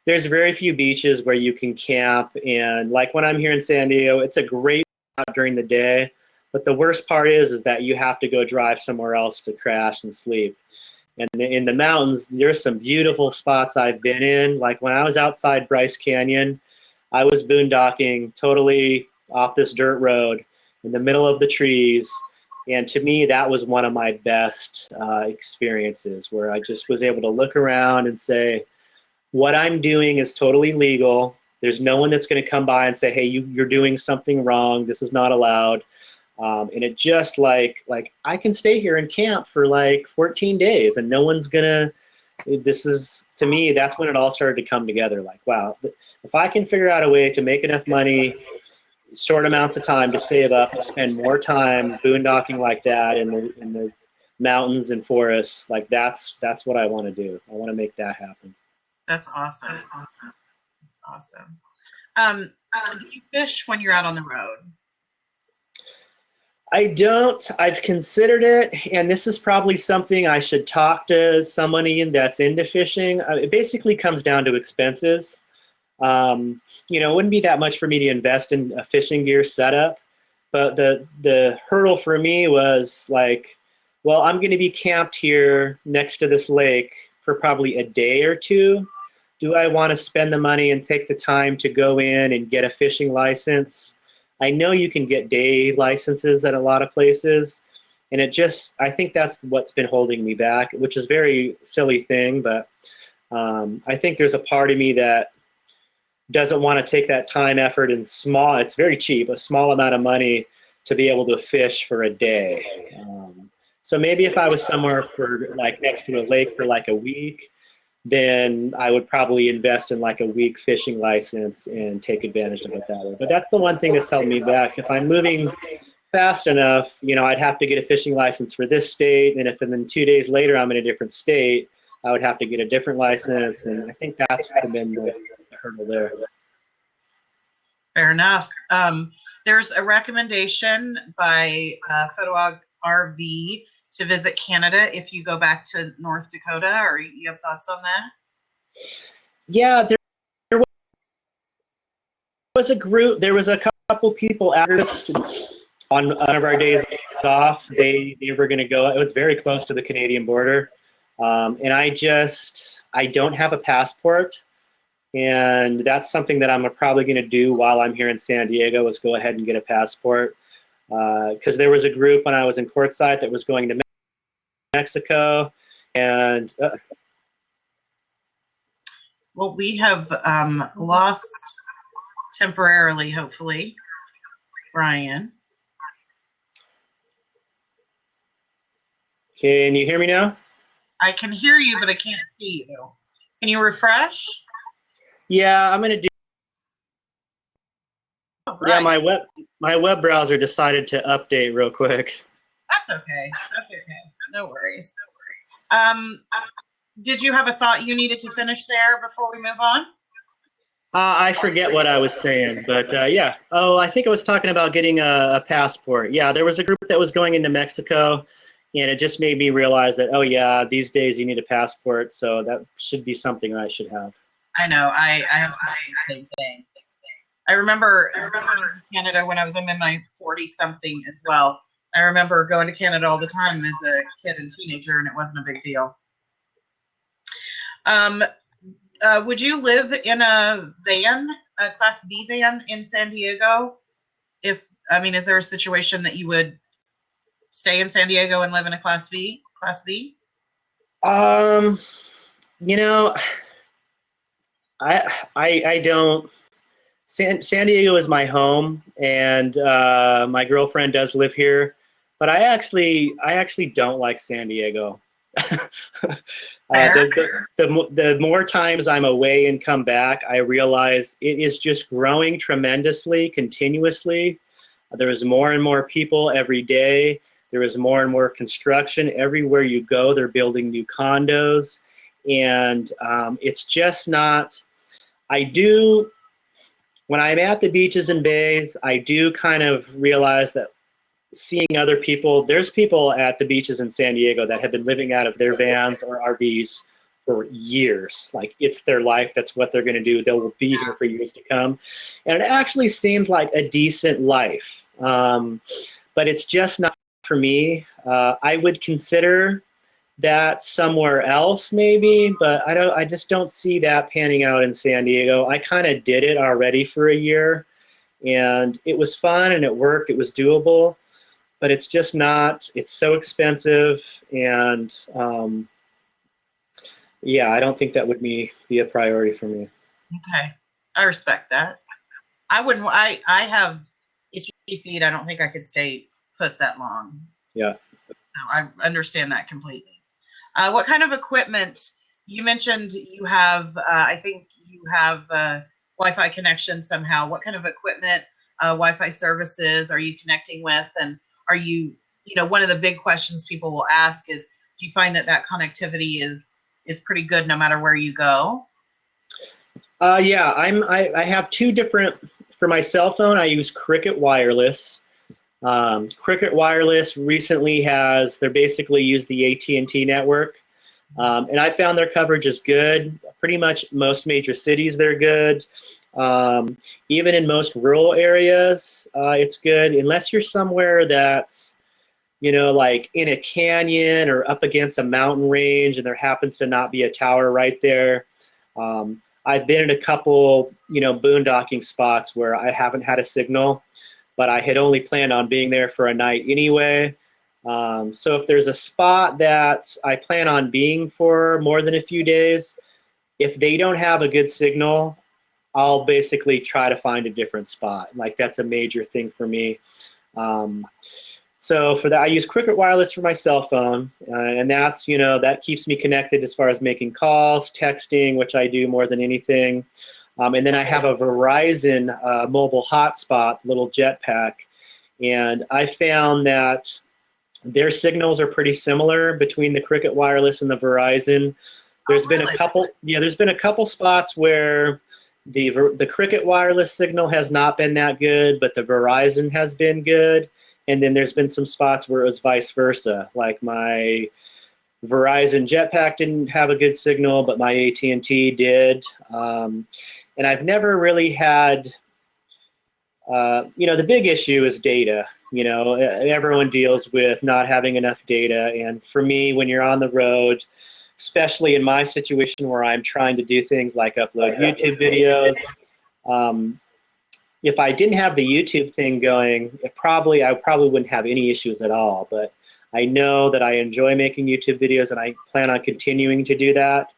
there's very few beaches where you can camp, and like when I'm here in San Diego, it's a great spot during the day. But the worst part is that you have to go drive somewhere else to crash and sleep. And in the mountains, there's some beautiful spots I've been in. Like when I was outside Bryce Canyon, I was boondocking totally off this dirt road in the middle of the trees. And to me, that was one of my best experiences, where I just was able to look around and say, what I'm doing is totally legal. There's no one that's going to come by and say, hey, you're doing something wrong. This is not allowed. And it just like I can stay here and camp for like 14 days and no one's gonna, this is, to me, that's when it all started to come together. Like, wow, if I can figure out a way to make enough money, short amounts of time to save up, to spend more time boondocking like that in the mountains and forests, like that's what I want to do. I want to make that happen. That's awesome. That's awesome. Do you fish when you're out on the road? I don't. I've considered it, and this is probably something I should talk to somebody that's into fishing. It basically comes down to expenses. It wouldn't be that much for me to invest in a fishing gear setup, but the hurdle for me was like, well, I'm going to be camped here next to this lake for probably a day or two. Do I want to spend the money and take the time to go in and get a fishing license? I know you can get day licenses at a lot of places, and I think that's what's been holding me back, which is a very silly thing, but I think there's a part of me that doesn't want to take that time, effort, and it's very cheap, a small amount of money to be able to fish for a day. So maybe if I was somewhere for like next to a lake for like a week, then I would probably invest in like a week fishing license and take advantage of it that way. But that's the one thing that's held me back. If I'm moving fast enough, I'd have to get a fishing license for this state, and if then 2 days later I'm in a different state, I would have to get a different license, and I think that's been the hurdle there. Fair enough. There's a recommendation by Photog RV to visit Canada if you go back to North Dakota, or you have thoughts on that? Yeah, there was a group, there was a couple people asked on one of our days off. They were going to go, it was very close to the Canadian border. And I don't have a passport. And that's something that I'm probably going to do while I'm here in San Diego, is go ahead and get a passport. Because there was a group when I was in Quartzsite that was going to Mexico, and well, we have lost temporarily, hopefully, Brian. Can you hear me now? I can hear you, but I can't see you. Can you refresh? Yeah, I'm gonna do. Oh, right. Yeah, my web browser decided to update real quick. That's okay. That's okay. No worries. Did you have a thought you needed to finish there before we move on? I forget what I was saying, but yeah. Oh, I think I was talking about getting a passport. Yeah, there was a group that was going into Mexico, and it just made me realize that, oh yeah, these days you need a passport, so that should be something I should have. I know. I have to do the same thing. I remember in Canada when I was in my 40-something as well. I remember going to Canada all the time as a kid and teenager, and it wasn't a big deal. Would you live in a van a Class B van in San Diego? If I mean, is there a situation that you would stay in San Diego and live in a Class B? Class B? You know, I don't. San Diego is my home, and my girlfriend does live here, but I actually don't like San Diego. The more times I'm away and come back, I realize it is just growing tremendously, continuously. There is more and more people every day. There is more and more construction. Everywhere you go, they're building new condos. And it's just not, when I'm at the beaches and bays, I do kind of realize that seeing other people, there's people at the beaches in San Diego that have been living out of their vans or RVs for years. Like, it's their life. That's what they're going to do. They will be here for years to come. And it actually seems like a decent life. But it's just not for me. I would consider that somewhere else maybe, but I just don't see that panning out in San Diego. I kind of did it already for a year, and it was fun and it worked. It was doable, but it's just not. It's so expensive, and yeah, I don't think that would be a priority for me. Okay, I respect that. I wouldn't. I have itchy feet. I don't think I could stay put that long. Yeah. So I understand that completely. What kind of equipment? You mentioned you have, I think you have Wi-Fi connection somehow. What kind of equipment, Wi-Fi services are you connecting with? And are you, one of the big questions people will ask is, do you find that connectivity is pretty good no matter where you go? Yeah, I have two different, for my cell phone, I use Cricket Wireless. Cricket Wireless recently they basically use the AT&T network, and I found their coverage is good. Pretty much most major cities, they're good. Even in most rural areas, it's good, unless you're somewhere that's, like in a canyon or up against a mountain range and there happens to not be a tower right there. I've been in a couple, boondocking spots where I haven't had a signal, but I had only planned on being there for a night anyway. So if there's a spot that I plan on being for more than a few days, if they don't have a good signal, I'll basically try to find a different spot. Like, that's a major thing for me. So for that, I use Cricket Wireless for my cell phone, and that's, that keeps me connected as far as making calls, texting, which I do more than anything. And then I have a Verizon mobile hotspot, little jetpack, and I found that their signals are pretty similar between the Cricket Wireless and the Verizon. There's been a couple spots where the Cricket Wireless signal has not been that good, but the Verizon has been good. And then there's been some spots where it was vice versa, like my Verizon jetpack didn't have a good signal, but my AT&T did. And I've never really had, the big issue is data. Everyone deals with not having enough data. And for me, when you're on the road, especially in my situation where I'm trying to do things like upload YouTube videos, if I didn't have the YouTube thing going, I probably wouldn't have any issues at all. But I know that I enjoy making YouTube videos, and I plan on continuing to do that.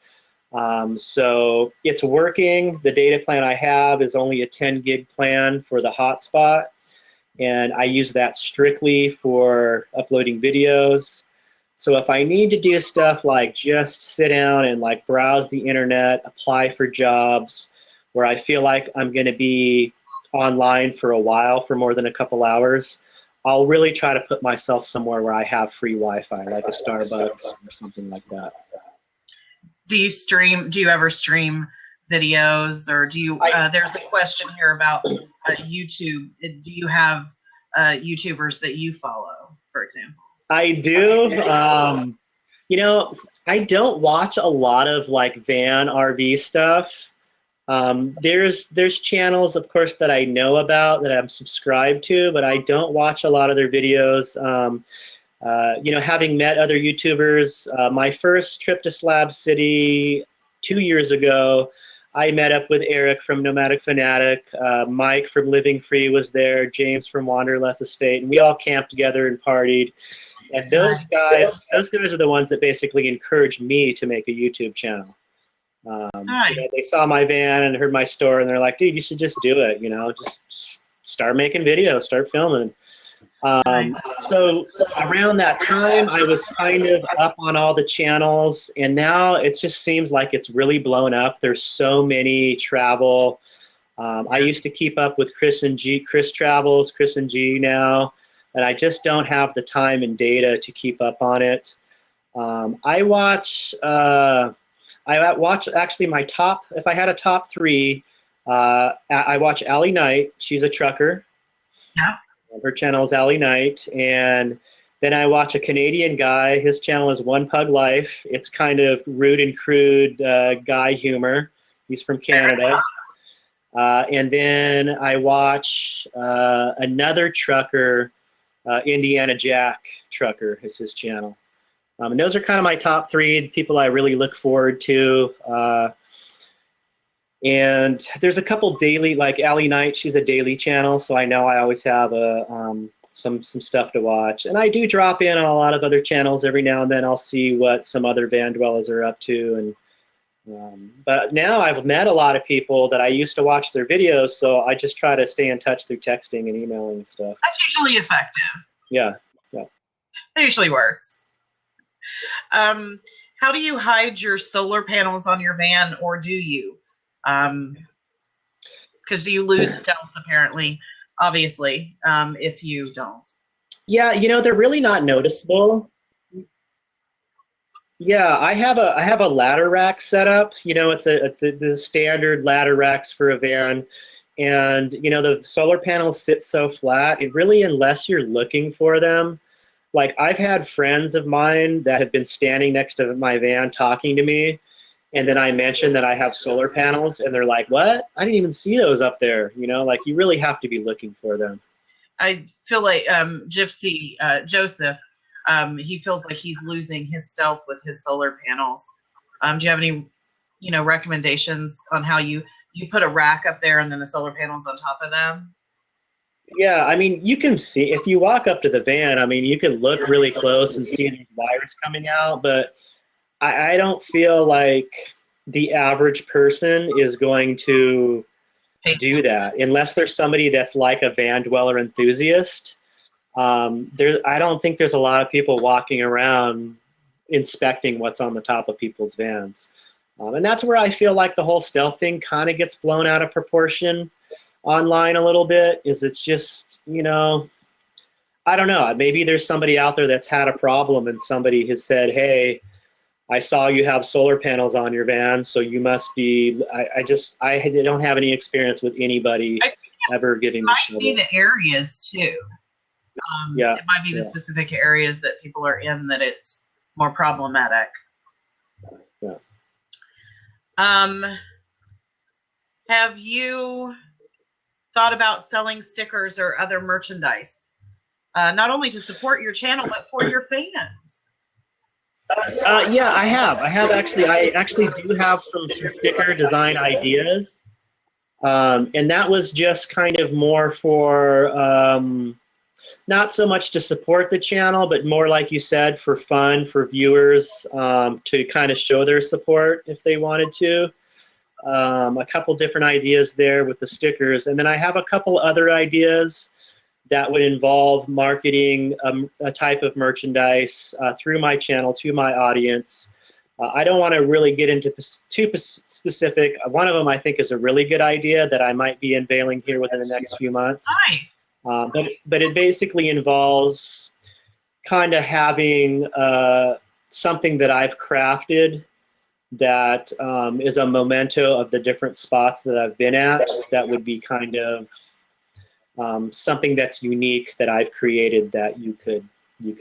So it's working. The data plan I have is only a 10 gig plan for the hotspot, and I use that strictly for uploading videos. So if I need to do stuff like just sit down and like browse the internet, apply for jobs where I feel like I'm going to be online for a while, for more than a couple hours, I'll really try to put myself somewhere where I have free Wi-Fi, like a Starbucks or something like that. Do you ever stream videos, or do you, there's a question here about YouTube. Do you have YouTubers that you follow, for example? I do. I don't watch a lot of like van RV stuff. There's channels, of course, that I know about, that I'm subscribed to, but I don't watch a lot of their videos. Having met other YouTubers, my first trip to Slab City 2 years ago, I met up with Eric from Nomadic Fanatic, Mike from Living Free was there, James from Wanderlust Estate, and we all camped together and partied. And those guys are the ones that basically encouraged me to make a YouTube channel. They saw my van and heard my story, and they're like, "Dude, you should just do it. Just start making videos, start filming." So around that time, I was kind of up on all the channels, and now it just seems like it's really blown up. There's so many travel. I used to keep up with Chris Travels, Chris and G now, and I just don't have the time and data to keep up on it. I watch actually my top, if I had a top 3, I watch Allie Knight. She's a trucker. Yeah. Her channel is Allie Knight. And then I watch a Canadian guy. His channel is One Pug Life. It's kind of rude and crude guy humor. He's from Canada. And then I watch another trucker, Indiana Jack Trucker is his channel. And those are kind of my top 3 people I really look forward to. And there's a couple daily, like Allie Knight, she's a daily channel, so I know I always have some stuff to watch. And I do drop in on a lot of other channels every now and then. I'll see what some other van dwellers are up to. And but now I've met a lot of people that I used to watch their videos, so I just try to stay in touch through texting and emailing and stuff. That's usually effective. Yeah. That usually works. How do you hide your solar panels on your van, or do you? Because you lose stealth, apparently, obviously, if you don't. Yeah, they're really not noticeable. Yeah, I have a ladder rack set up. It's the standard ladder racks for a van, and the solar panels sit so flat. It really, unless you're looking for them. Like, I've had friends of mine that have been standing next to my van talking to me, and then I mentioned that I have solar panels, and they're like, "What? I didn't even see those up there." Like, you really have to be looking for them. I feel like Gypsy Joseph, he feels like he's losing his stealth with his solar panels. Do you have any, recommendations on how you put a rack up there and then the solar panels on top of them? Yeah, I mean, you can see, if you walk up to the van, I mean, you can look really close and see these wires coming out, but I don't feel like the average person is going to do that unless there's somebody that's like a van dweller enthusiast. I don't think there's a lot of people walking around inspecting what's on the top of people's vans. And that's where I feel like the whole stealth thing kind of gets blown out of proportion online a little bit. It's just, I don't know. Maybe there's somebody out there that's had a problem and somebody has said, "Hey, I saw you have solar panels on your van, so you must be." I don't have any experience with anybody ever giving me trouble. It might be the areas too. Yeah, it might be the specific areas that people are in that it's more problematic. Yeah. Have you thought about selling stickers or other merchandise, not only to support your channel but for your fans? Yeah, I have actually. I actually do have some sticker design ideas, and that was just kind of more for not so much to support the channel, but more, like you said, for fun, for viewers, to kind of show their support if they wanted to. A couple different ideas there with the stickers, and then I have a couple other ideas that would involve marketing a type of merchandise through my channel to my audience. I don't want to really get into too specific. One of them I think is a really good idea that I might be unveiling here within the next few months. Nice. But it basically involves kind of having something that I've crafted that is a memento of the different spots that I've been at. That would be kind of something that's unique that I've created that you could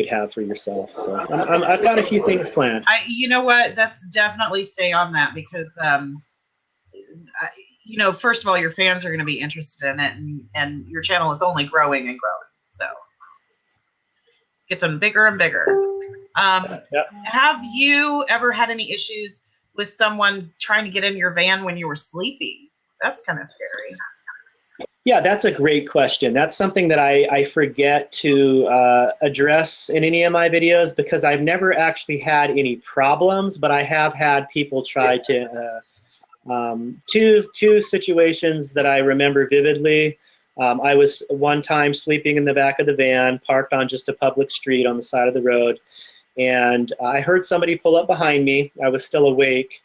have for yourself. So I've got a few things planned. You know what? That's definitely stay on that because first of all, your fans are going to be interested in it, and your channel is only growing and growing. So it gets them bigger and bigger. Have you ever had any issues with someone trying to get in your van when you were sleeping? That's kind of scary. Yeah, that's a great question. That's something that I forget to address in any of my videos because I've never actually had any problems, but I have had people try to, two situations that I remember vividly. I was one time sleeping in the back of the van, parked on just a public street on the side of the road, and I heard somebody pull up behind me. I was still awake.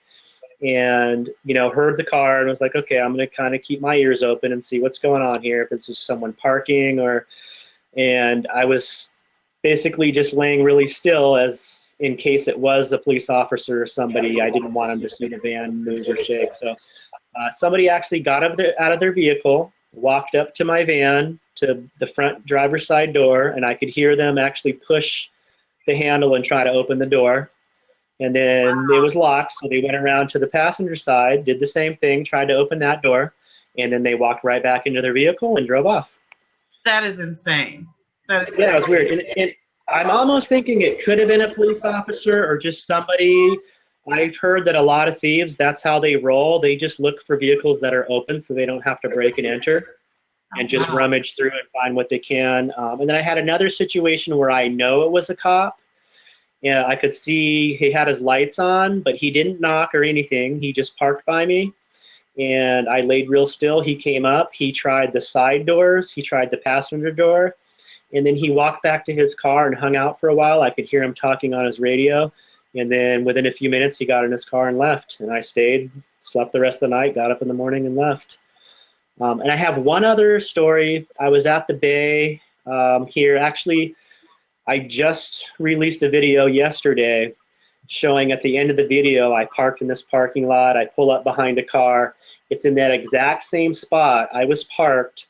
And, heard the car and was like, okay, I'm going to kind of keep my ears open and see what's going on here, if it's just someone parking and I was basically just laying really still as in case it was a police officer or somebody. I didn't want them to see the van move or shake. So somebody actually got out of their vehicle, walked up to my van to the front driver's side door, and I could hear them actually push the handle and try to open the door. And then it was locked, so they went around to the passenger side, did the same thing, tried to open that door, and then they walked right back into their vehicle and drove off. That is insane. Yeah, it was weird. And I'm almost thinking it could have been a police officer or just somebody. I've heard that a lot of thieves, that's how they roll. They just look for vehicles that are open so they don't have to break and enter and just rummage through and find what they can. And then I had another situation where I know it was a cop. Yeah, I could see he had his lights on, but he didn't knock or anything. He just parked by me, and I laid real still. He came up. He tried the side doors. He tried the passenger door, and then he walked back to his car and hung out for a while. I could hear him talking on his radio, and then within a few minutes, he got in his car and left, and I stayed, slept the rest of the night, got up in the morning, and left. And I have one other story. I was at the Bay here. Actually, I just released a video yesterday showing at the end of the video, I parked in this parking lot. I pull up behind a car. It's in that exact same spot I was parked,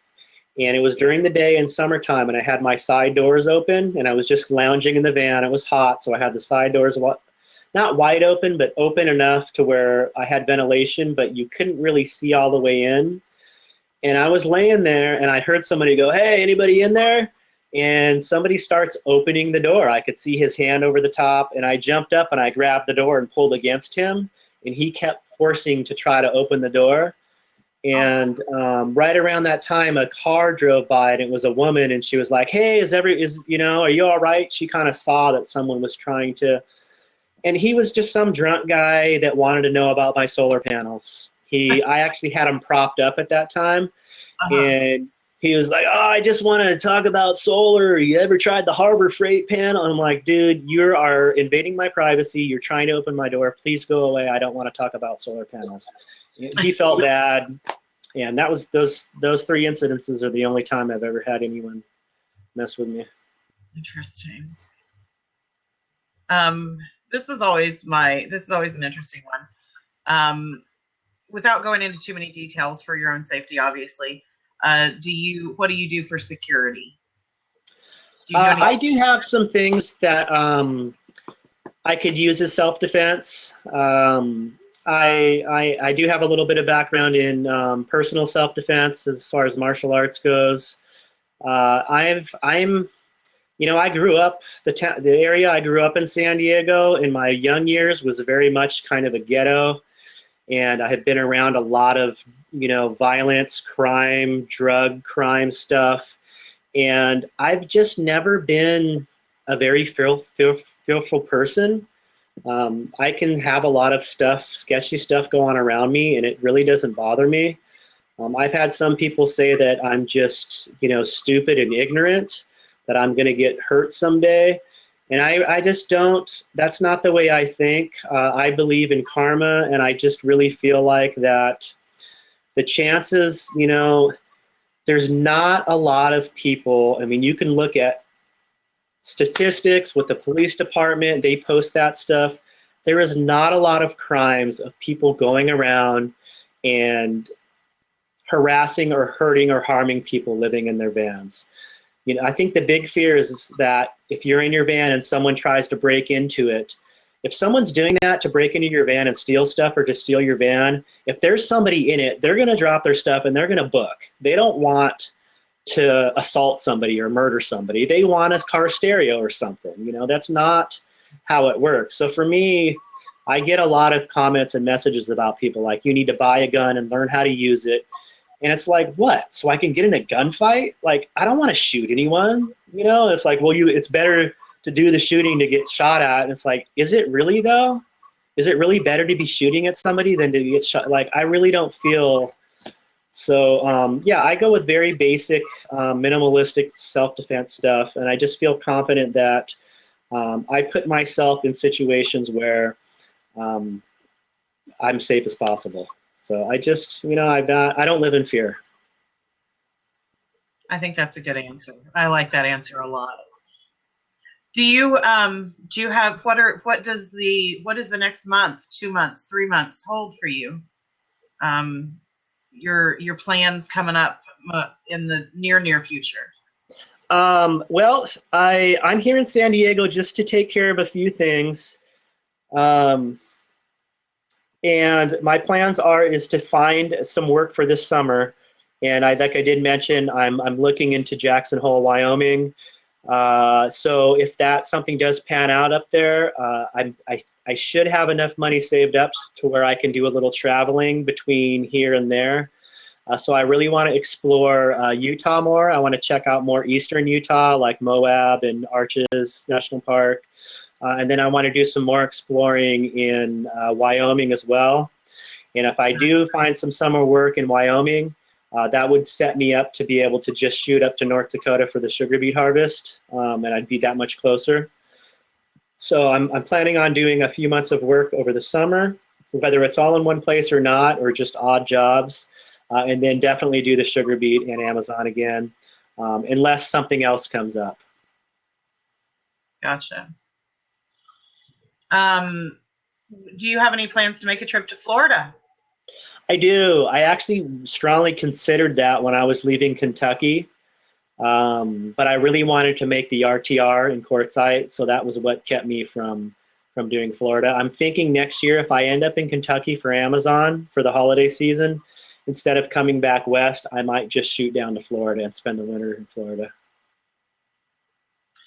and it was during the day in summertime, and I had my side doors open, and I was just lounging in the van. It was hot, so I had the side doors not wide open, but open enough to where I had ventilation, but you couldn't really see all the way in. And I was laying there, and I heard somebody go, "Hey, anybody in there?" And somebody starts opening the door. I could see his hand over the top, and I jumped up and I grabbed the door and pulled against him, and he kept forcing to try to open the door. And right around that time, a car drove by, and it was a woman, and she was like, "Hey, are you all right?" She kind of saw that someone was trying to, and he was just some drunk guy that wanted to know about my solar panels. I actually had him propped up at that time, and he was like, "Oh, I just want to talk about solar. You ever tried the Harbor Freight panel?" I'm like, "Dude, you are invading my privacy. You're trying to open my door. Please go away. I don't want to talk about solar panels." He felt bad, and that was those three incidences are the only time I've ever had anyone mess with me. Interesting. This is always an interesting one. Without going into too many details for your own safety, obviously. What do you do for security? I do have some things that I could use as self-defense. I do have a little bit of background in personal self-defense as far as martial arts goes. I grew up the area I grew up in, San Diego, in my young years was very much kind of a ghetto. And I had been around a lot of, violence, crime, drug crime stuff. And I've just never been a very fearful person. I can have a lot of sketchy stuff go on around me, and it really doesn't bother me. I've had some people say that I'm just, stupid and ignorant, that I'm going to get hurt someday. And I just don't, that's not the way I think. I believe in karma, and I just really feel like that the chances, there's not a lot of people. I mean, you can look at statistics with the police department, they post that stuff. There is not a lot of crimes of people going around and harassing or hurting or harming people living in their vans. I think the big fear is that if you're in your van and someone tries to break into it, if someone's doing that to break into your van and steal stuff or to steal your van, if there's somebody in it, they're going to drop their stuff and they're going to book. They don't want to assault somebody or murder somebody. They want a car stereo or something. That's not how it works. So for me, I get a lot of comments and messages about people like, you need to buy a gun and learn how to use it. And it's like, what? So I can get in a gunfight? Like, I don't want to shoot anyone. You know, it's like, well, it's better to do the shooting to get shot at. And it's like, is it really though? Is it really better to be shooting at somebody than to get shot? Like, I really don't feel. So yeah, I go with very basic, minimalistic self-defense stuff, and I just feel confident that I put myself in situations where I'm safe as possible. So I just, I don't live in fear. I think that's a good answer. I like that answer a lot. Do you have what does the next month, 2 months, 3 months hold for you? Your plans coming up in the near future? Well, I'm here in San Diego just to take care of a few things. And my plans is to find some work for this summer. And like I did mention, I'm looking into Jackson Hole, Wyoming. So if something does pan out up there, I should have enough money saved up to where I can do a little traveling between here and there. So I really want to explore Utah more. I want to check out more eastern Utah, like Moab and Arches National Park. And then I want to do some more exploring in Wyoming as well. And if I do find some summer work in Wyoming, that would set me up to be able to just shoot up to North Dakota for the sugar beet harvest, and I'd be that much closer. So I'm planning on doing a few months of work over the summer, whether it's all in one place or not, or just odd jobs, and then definitely do the sugar beet and Amazon again, unless something else comes up. Gotcha. Do you have any plans to make a trip to Florida? I do. I actually strongly considered that when I was leaving Kentucky, but I really wanted to make the RTR in Quartzsite, so that was what kept me from doing Florida. I'm thinking next year, if I end up in Kentucky for Amazon for the holiday season, instead of coming back west, I might just shoot down to Florida and spend the winter in Florida.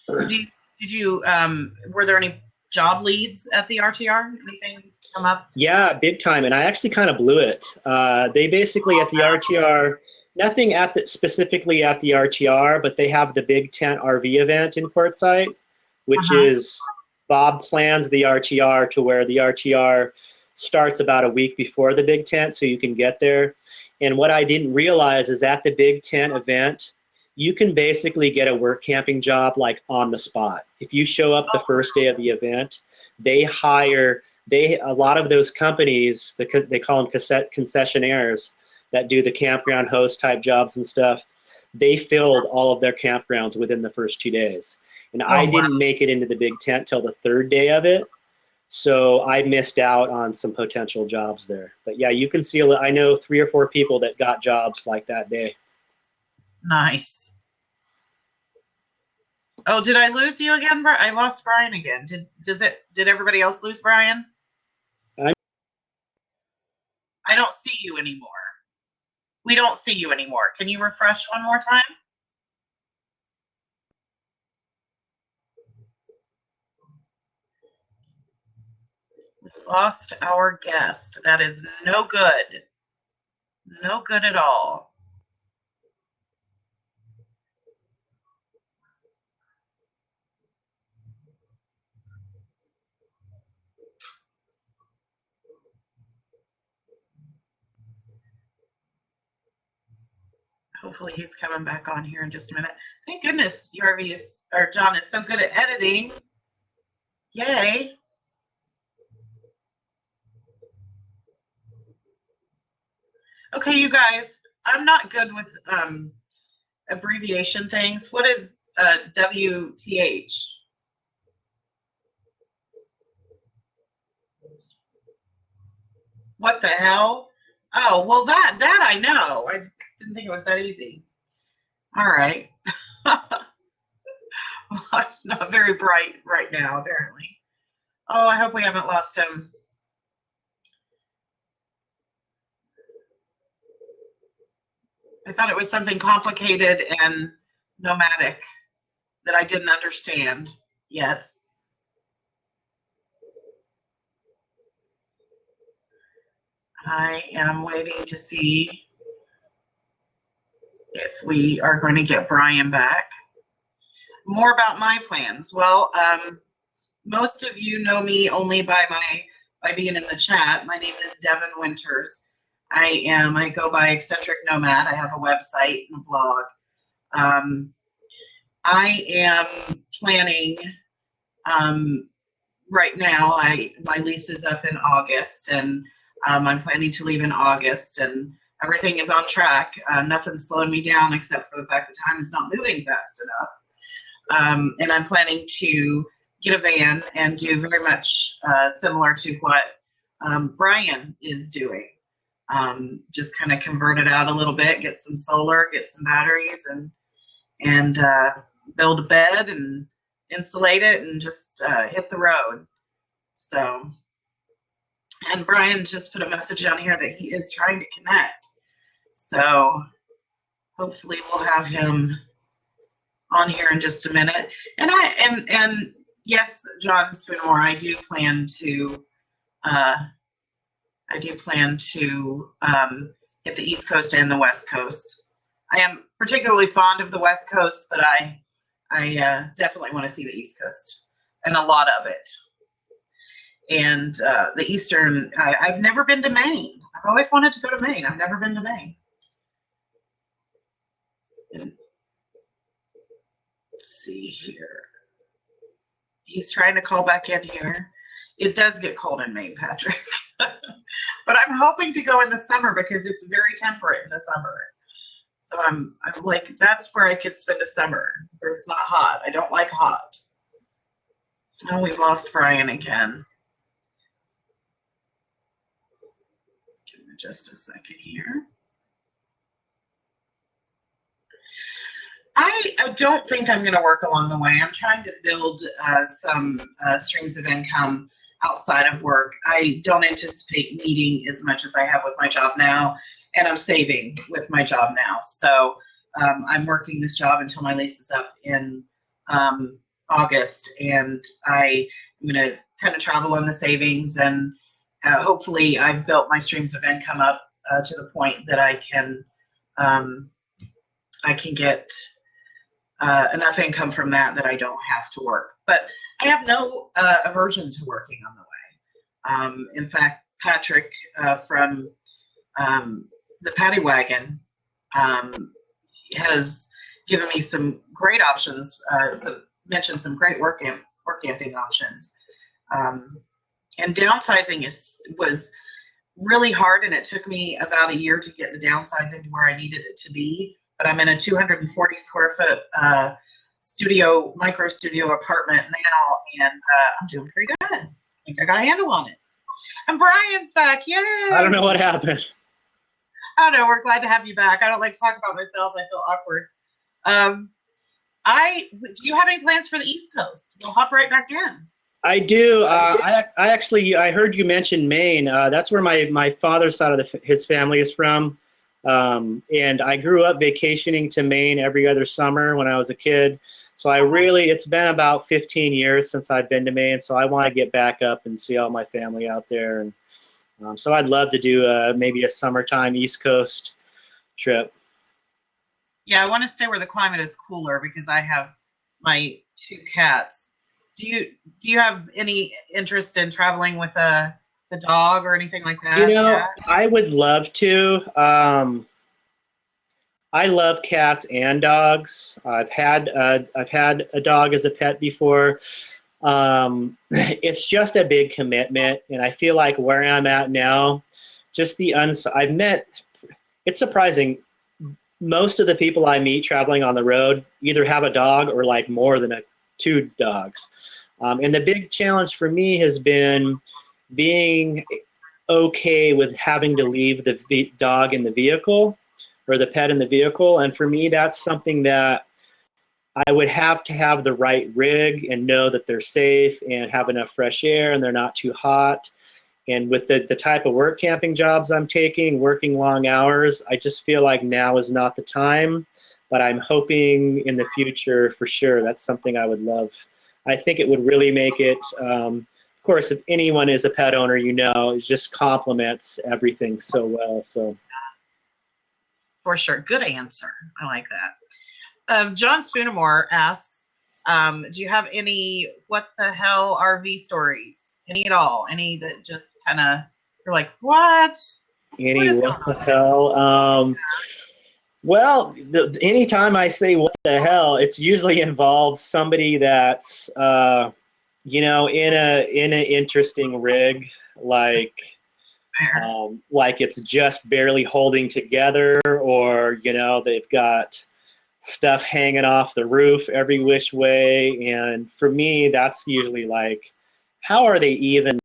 Were there any job leads at the RTR? Anything come up? Yeah, big time. And I actually kind of blew it. They basically at the RTR, nothing specifically at the RTR, but they have the big tent RV event in Quartzsite, which is Bob plans the RTR to where the RTR starts about a week before the big tent so you can get there. And what I didn't realize is at the big tent event, you can basically get a work camping job like on the spot. If you show up the first day of the event, a lot of those companies, they call them concessionaires that do the campground host type jobs and stuff, they filled all of their campgrounds within the first 2 days. And I didn't make it into the big tent till the third day of it. So I missed out on some potential jobs there. But yeah, you can see, I know 3 or 4 people that got jobs like that day. Nice. Oh, did I lose you again? I lost Brian again. Did everybody else lose Brian? I don't see you anymore. We don't see you anymore. Can you refresh one more time? We lost our guest. That is no good. No good at all. Hopefully he's coming back on here in just a minute. Thank goodness John is so good at editing. Yay. Okay, you guys, I'm not good with abbreviation things. What is WTH? What the hell? Oh, well, that I know. I didn't think it was that easy. All right. I'm not very bright right now, apparently. Oh, I hope we haven't lost him. I thought it was something complicated and nomadic that I didn't understand yet. I am waiting to see if we are going to get Brian back. More about my plans. Well, most of you know me only by being in the chat. My name is Devin Winters. I go by Eccentric Nomad. I have a website and a blog. I am planning right now. My lease is up in August, and I'm planning to leave in August, and everything is on track. Nothing's slowing me down except for the fact that time is not moving fast enough. And I'm planning to get a van and do very much similar to what Brian is doing. Just kind of convert it out a little bit, get some solar, get some batteries, and build a bed and insulate it and just hit the road. So, and Brian just put a message down here that he is trying to connect. So hopefully we'll have him on here in just a minute. And yes, John Spoonmore, I do plan to hit the East Coast and the West Coast. I am particularly fond of the West Coast, but I definitely want to see the East Coast and a lot of it. And the Eastern, I've never been to Maine. I've always wanted to go to Maine. I've never been to Maine. And let's see here. He's trying to call back in here. It does get cold in Maine, Patrick. But I'm hoping to go in the summer because it's very temperate in the summer. So I'm like, that's where I could spend a summer, where it's not hot. I don't like hot. Oh, we've lost Brian again. Give me just a second here. I don't think I'm going to work along the way. I'm trying to build some streams of income outside of work. I don't anticipate needing as much as I have with my job now, and I'm saving with my job now. So I'm working this job until my lease is up in August, and I'm going to kind of travel on the savings, and hopefully I've built my streams of income up to the point that I can get enough income from that I don't have to work. But I have no aversion to working on the way. In fact, Patrick from the Paddy Wagon has given me some great options, mentioned some great work camping options. And downsizing was really hard, and it took me about a year to get the downsizing to where I needed it to be. But I'm in a 240 square foot micro studio apartment now, and I'm doing pretty good. I think I got a handle on it. And Brian's back, yay! I don't know what happened. Oh no, we're glad to have you back. I don't like to talk about myself. I feel awkward. Do you have any plans for the East Coast? We'll hop right back in. I do. I heard you mention Maine. That's where my father's side of his family is from. And I grew up vacationing to Maine every other summer when I was a kid. So it's been about 15 years since I've been to Maine. So I want to get back up and see all my family out there. And so I'd love to do maybe a summertime East Coast trip. Yeah, I want to stay where the climate is cooler because I have my 2 cats. Do you have any interest in traveling with the dog or anything like that? You know, I would love to. I love cats and dogs. I've had a dog as a pet before. It's just a big commitment, and I feel like where I'm at now, just it's surprising. Most of the people I meet traveling on the road either have a dog or like more than 2 dogs. And the big challenge for me has been being okay with having to leave the dog in the vehicle or the pet in the vehicle. And for me, that's something that I would have to have the right rig and know that they're safe and have enough fresh air and they're not too hot. And with the type of work camping jobs I'm taking, working long hours, I just feel like now is not the time, but I'm hoping in the future for sure. That's something I would love. I think it would really make it of course, if anyone is a pet owner, it just complements everything so well. So. For sure. Good answer. I like that. John Spoonamore asks, do you have any what the hell RV stories? Any at all? Any that just kind of, you're like, what? What the hell? Well, anytime I say what the hell, it's usually involves somebody that's, in an interesting rig, like it's just barely holding together, or, they've got stuff hanging off the roof every which way. And for me, that's usually like, how are they even?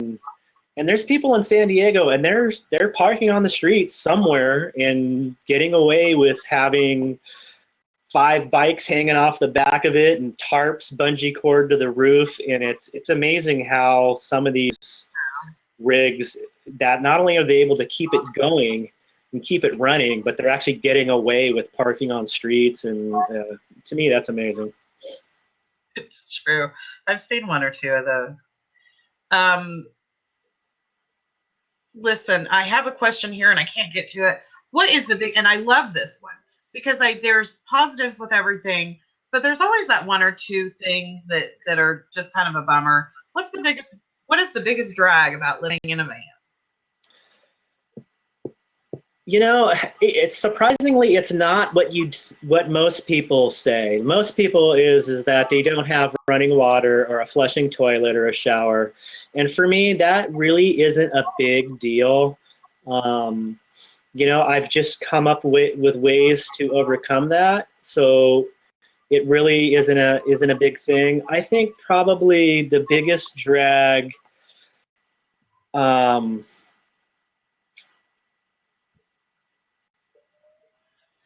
And there's people in San Diego, and they're parking on the streets somewhere and getting away with having 5 bikes hanging off the back of it and tarps bungee cord to the roof. And it's amazing how some of these rigs, that not only are they able to keep it going and keep it running, but they're actually getting away with parking on streets. And to me, that's amazing. It's true. I've seen 1 or 2 of those. Listen, I have a question here and I can't get to it. What is the big, and I love this one because there's positives with everything, but there's always that 1 or 2 things that are just kind of a bummer. What is the biggest drag about living in a van? It's surprisingly, it's not what most people say. Most people is that they don't have running water or a flushing toilet or a shower. And for me, that really isn't a big deal. I've just come up with ways to overcome that. So it really isn't a big thing. I think probably the biggest drag,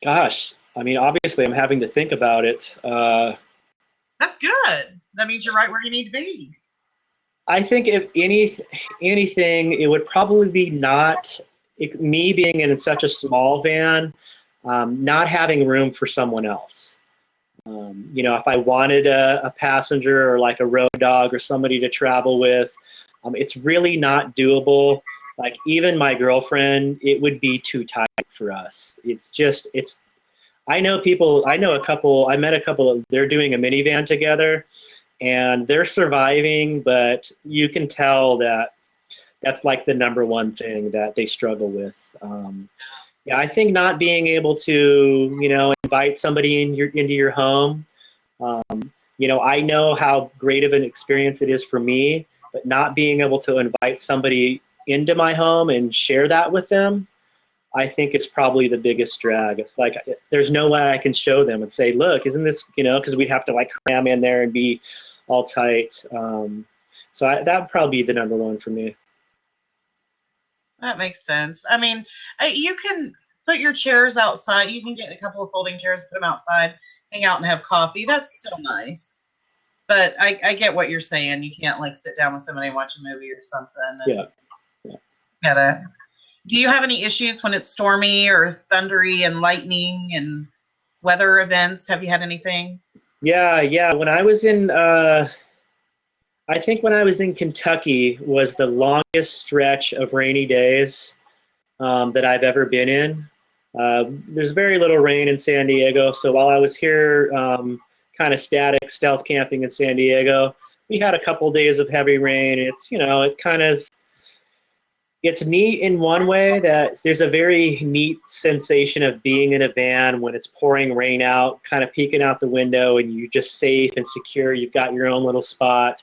gosh, I mean, obviously I'm having to think about it. That's good. That means you're right where you need to be. I think if anything, it would probably be me being in such a small van, not having room for someone else. If I wanted a passenger or like a road dog or somebody to travel with, it's really not doable. Like even my girlfriend, it would be too tight for us. I met a couple, they're doing a minivan together and they're surviving, but you can tell that's like the number one thing that they struggle with. I think not being able to, invite somebody into your home. I know how great of an experience it is for me, but not being able to invite somebody into my home and share that with them, I think it's probably the biggest drag. It's like there's no way I can show them and say, look, isn't this, because we'd have to like cram in there and be all tight. So that would probably be the number one for me. That makes sense. I mean, you can put your chairs outside. You can get a couple of folding chairs, put them outside, hang out and have coffee. That's still nice. But I get what you're saying. You can't like sit down with somebody and watch a movie or something. Yeah. Get it. Do you have any issues when it's stormy or thundery and lightning and weather events? Have you had anything? Yeah. When I was in, I think when I was in Kentucky was the longest stretch of rainy days that I've ever been in. There's very little rain in San Diego, so while I was here kind of static stealth camping in San Diego, we had a couple days of heavy rain. It's neat in one way that there's a very neat sensation of being in a van when it's pouring rain out, kind of peeking out the window and you're just safe and secure. You've got your own little spot.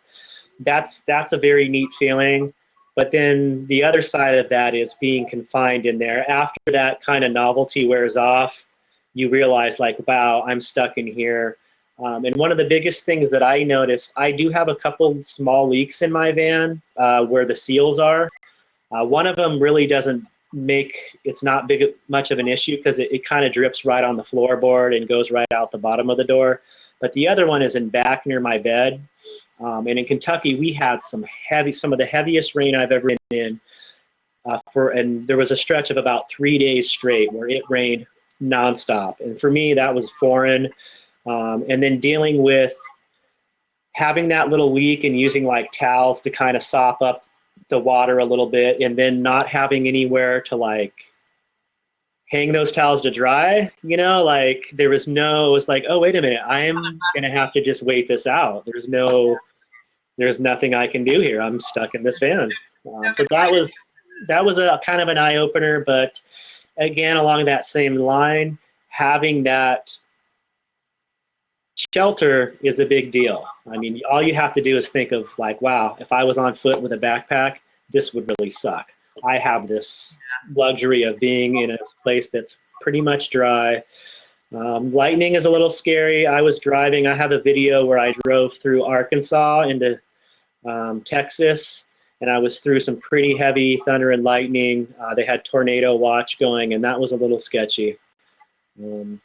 That's a very neat feeling. But then the other side of that is being confined in there. After that kind of novelty wears off, you realize like, wow, I'm stuck in here. And one of the biggest things that I noticed, I do have a couple small leaks in my van where the seals are. One of them really doesn't it's not much of an issue because it kind of drips right on the floorboard and goes right out the bottom of the door. But the other one is in back near my bed. And in Kentucky, we had some of the heaviest rain I've ever been in. And there was a stretch of about 3 days straight where it rained nonstop. And for me, that was foreign. And then dealing with having that little leak and using like towels to kind of sop up the water a little bit, and then not having anywhere to like hang those towels to dry, you know, like it was like, oh, wait a minute, I'm going to have to just wait this out. There's nothing I can do here. I'm stuck in this van. So that was a kind of an eye opener, but again, along that same line, having that shelter is a big deal. I mean, all you have to do is think of like, wow, if I was on foot with a backpack, this would really suck. I have this luxury of being in a place that's pretty much dry. Lightning is a little scary. I was driving. I have a video where I drove through Arkansas into Texas, and I was through some pretty heavy thunder and lightning. They had tornado watch going, and that was a little sketchy.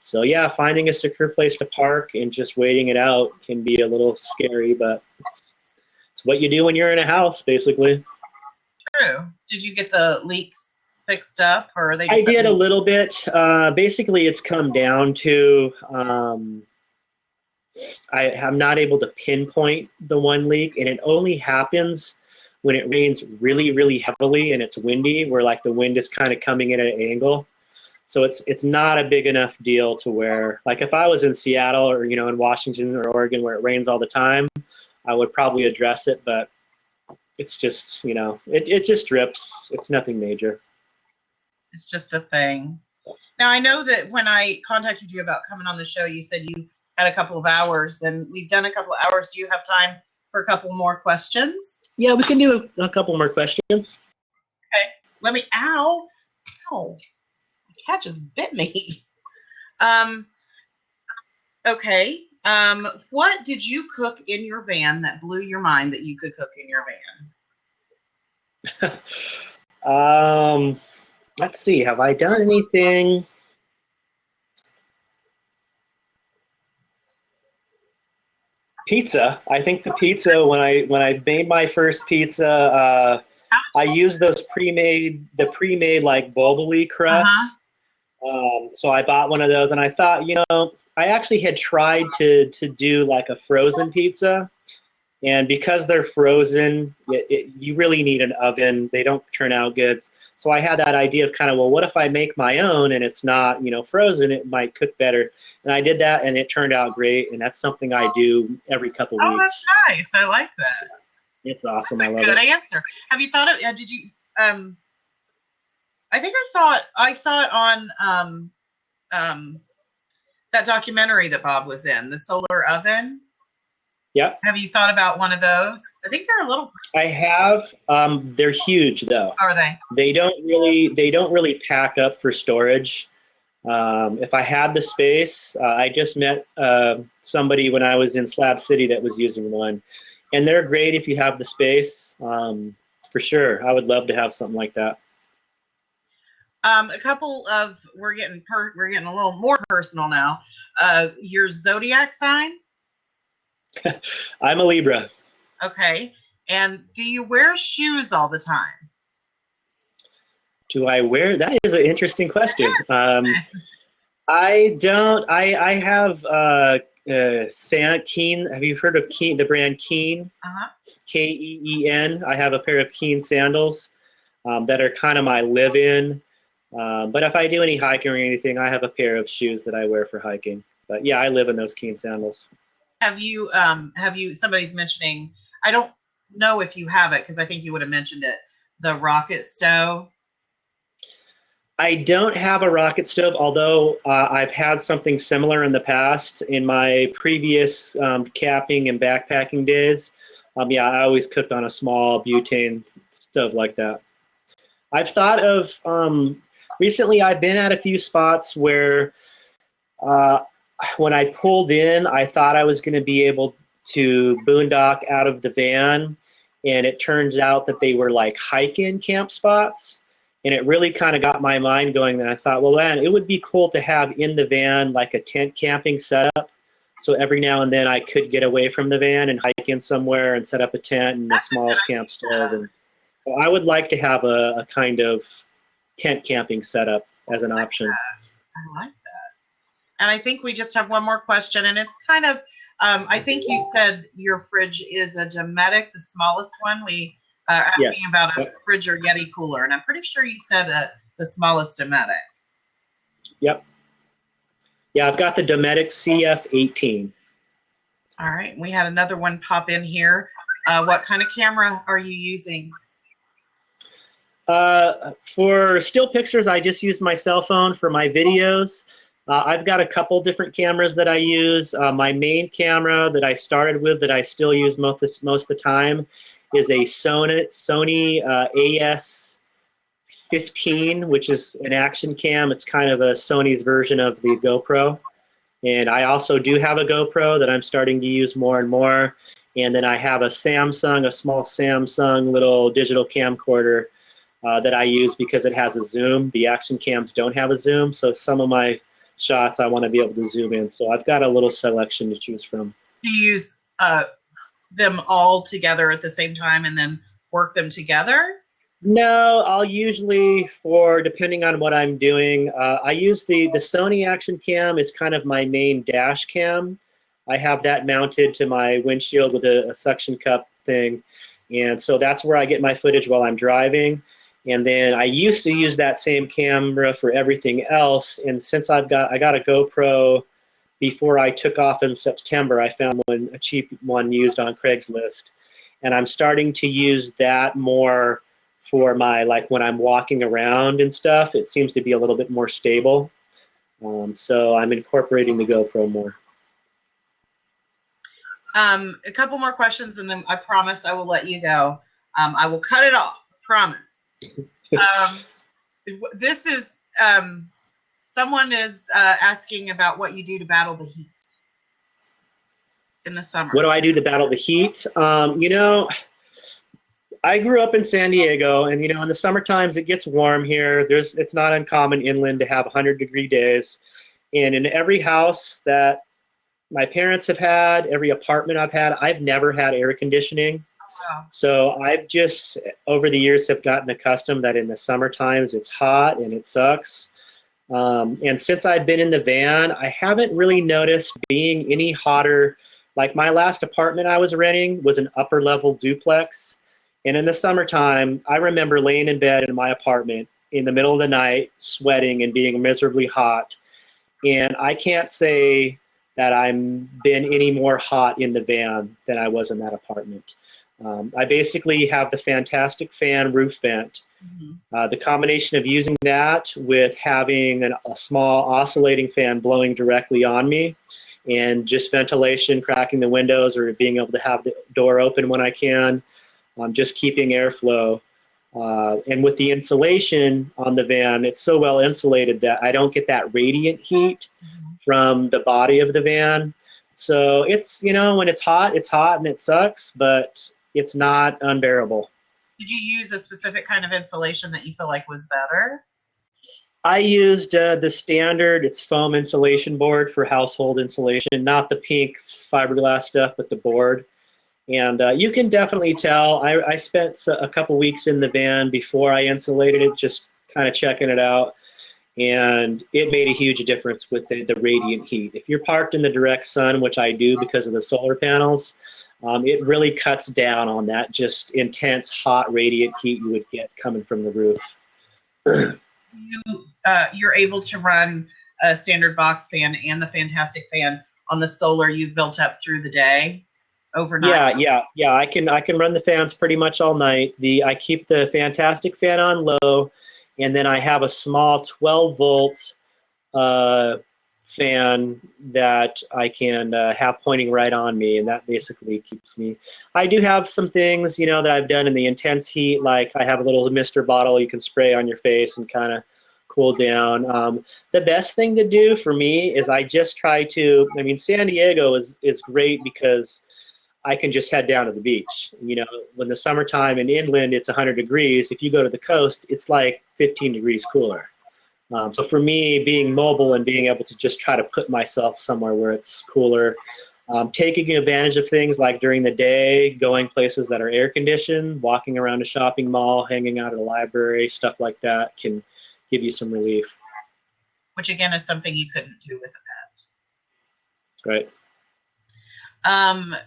So yeah, finding a secure place to park and just waiting it out can be a little scary, but it's what you do when you're in a house, basically. True. Did you get the leaks fixed up, or are they? I did a little bit. Basically, it's come down to I am not able to pinpoint the one leak, and it only happens when it rains really, really heavily and it's windy, where like the wind is kind of coming in at an angle. So it's not a big enough deal to where, like if I was in Seattle or, you know, in Washington or Oregon where it rains all the time, I would probably address it, but it's just, you know, it just drips. It's nothing major. It's just a thing. Now, I know that when I contacted you about coming on the show, you said you had a couple of hours, and we've done a couple of hours. Do you have time for a couple more questions? Yeah, we can do a couple more questions. Okay. Let me, ow. The cat just bit me. Okay. What did you cook in your van that blew your mind that you could cook in your van? Let's see. Have I done anything? Pizza. I think the pizza, when I made my first pizza, I used those pre-made like bulbily crusts. So I bought one of those, and I thought, you know, I actually had tried to do like a frozen pizza, and because they're frozen, you really need an oven. They don't turn out good. So I had that idea of kind of, well, what if I make my own and it's not, you know, frozen? It might cook better. And I did that, and it turned out great. And that's something I do every couple weeks. Oh, that's nice. I like that. It's awesome. That's I love it. Good answer. Have you thought of? Did you? I think I saw it on that documentary that Bob was in, the solar oven. Yep. Have you thought about one of those? I think they're a little. I have. They're huge though. Are they? They don't really pack up for storage. If I had the space, I just met somebody when I was in Slab City that was using one, and they're great if you have the space. For sure, I would love to have something like that. A couple of we're getting a little more personal now. Your zodiac sign? I'm a Libra. Okay. And do you wear shoes all the time? Do I wear? That is an interesting question. I don't. I have Keen. Have you heard of Keen? The brand Keen. Keen. I have a pair of Keen sandals that are kind of my live-in. But if I do any hiking or anything, I have a pair of shoes that I wear for hiking. But yeah, I live in those Keen sandals. Have you, somebody's mentioning, I don't know if you have it because I think you would have mentioned it, the rocket stove? I don't have a rocket stove, although I've had something similar in the past. In my previous camping and backpacking days, yeah, I always cooked on a small butane stove like that. I've thought of, recently I've been at a few spots where when I pulled in, I thought I was going to be able to boondock out of the van, and it turns out that they were like hike-in camp spots, and it really kind of got my mind going. And I thought, well, man, it would be cool to have in the van like a tent camping setup, so every now and then I could get away from the van and hike in somewhere and set up a tent and a small camp stove. And so I would like to have a kind of tent camping setup as an option. I like that. And I think we just have one more question, and it's kind of I think you said your fridge is a Dometic, the smallest one. We asking Yes. about a fridge or Yeti cooler, and I'm pretty sure you said the smallest Dometic. Yep. Yeah, I've got the Nomadic CF18. All right. We had another one pop in here. What kind of camera are you using? For still pictures, I just use my cell phone. For my videos, I've got a couple different cameras that I use. My main camera that I started with, that I still use most of the time, is a Sony AS15, which is an action cam. It's kind of a Sony's version of the GoPro. And I also do have a GoPro that I'm starting to use more and more. And then I have a small Samsung little digital camcorder that I use because it has a zoom. The action cams don't have a zoom, so some of my shots I want to be able to zoom in. So I've got a little selection to choose from. Do you use them all together at the same time and then work them together? No, I'll usually, depending on what I'm doing, I use the Sony action cam is kind of my main dash cam. I have that mounted to my windshield with a suction cup thing. And so that's where I get my footage while I'm driving. And then I used to use that same camera for everything else. And since I got a GoPro before I took off in September, I found a cheap one used on Craigslist. And I'm starting to use that more for my, like when I'm walking around and stuff. It seems to be a little bit more stable. So I'm incorporating the GoPro more. A couple more questions, and then I promise I will let you go. I will cut it off. Promise. This is someone is asking about what you do to battle the heat in the summer. What do I do to battle the heat? You know, I grew up in San Diego, and you know, in the summer times it gets warm here. It's not uncommon inland to have 100-degree days, and in every house that my parents have had, every apartment I've had, I've never had air conditioning. Wow. So I've just, over the years, have gotten accustomed that in the summer times it's hot and it sucks. And since I've been in the van, I haven't really noticed being any hotter. Like my last apartment I was renting was an upper level duplex. And in the summertime, I remember laying in bed in my apartment in the middle of the night, sweating and being miserably hot. And I can't say that I've been any more hot in the van than I was in that apartment. I basically have the Fantastic fan roof vent. Mm-hmm. The combination of using that with having a small oscillating fan blowing directly on me, and just ventilation, cracking the windows or being able to have the door open when I can, just keeping airflow. And with the insulation on the van, it's so well insulated that I don't get that radiant heat from the body of the van. So it's, you know, when it's hot and it sucks, but it's not unbearable. Did you use a specific kind of insulation that you feel like was better? I used the standard, it's foam insulation board for household insulation, not the pink fiberglass stuff, but the board. And you can definitely tell. I spent a couple weeks in the van before I insulated it, just kind of checking it out. And it made a huge difference with the radiant heat. If you're parked in the direct sun, which I do because of the solar panels, it really cuts down on that just intense, hot, radiant heat you would get coming from the roof. You're able to run a standard box fan and the Fantastic fan on the solar you've built up through the day, overnight? Yeah. I can run the fans pretty much all night. I keep the Fantastic fan on low, and then I have a small 12-volt fan that I can have pointing right on me, and that basically keeps me. I do have some things, you know, that I've done in the intense heat, like I have a little mister bottle you can spray on your face and kind of cool down. The best thing to do for me is I just try to, I mean, San Diego is great because I can just head down to the beach. You know, when the summertime in inland, it's 100 degrees. If you go to the coast, it's like 15 degrees cooler. So for me, being mobile and being able to just try to put myself somewhere where it's cooler, taking advantage of things like during the day, going places that are air conditioned, walking around a shopping mall, hanging out at a library, stuff like that can give you some relief. Which again is something you couldn't do with a pet. Right. Have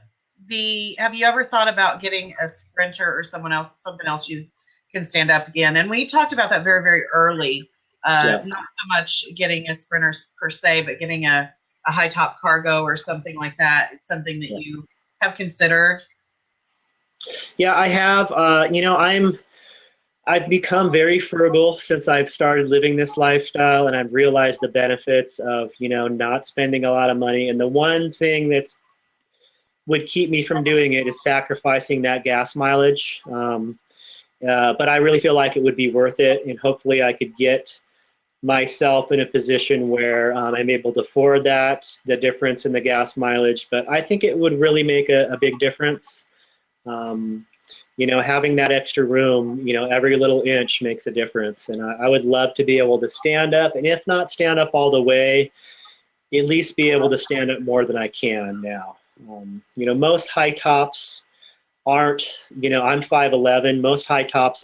you ever thought about getting a sprinter or something else you can stand up again? And we talked about that very, very early. Not so much getting a sprinter per se, but getting a high top cargo or something like that. It's something that you have considered. Yeah, I have. I've become very frugal since I've started living this lifestyle, and I've realized the benefits of, not spending a lot of money. And the one thing that's would keep me from doing it is sacrificing that gas mileage. But I really feel like it would be worth it, and hopefully I could get myself in a position where I'm able to afford the difference in the gas mileage. But I think it would really make a big difference. Having that extra room, every little inch makes a difference. And I would love to be able to stand up, and if not stand up all the way, at least be able to stand up more than I can now. Most high tops aren't, I'm 5'11", most high tops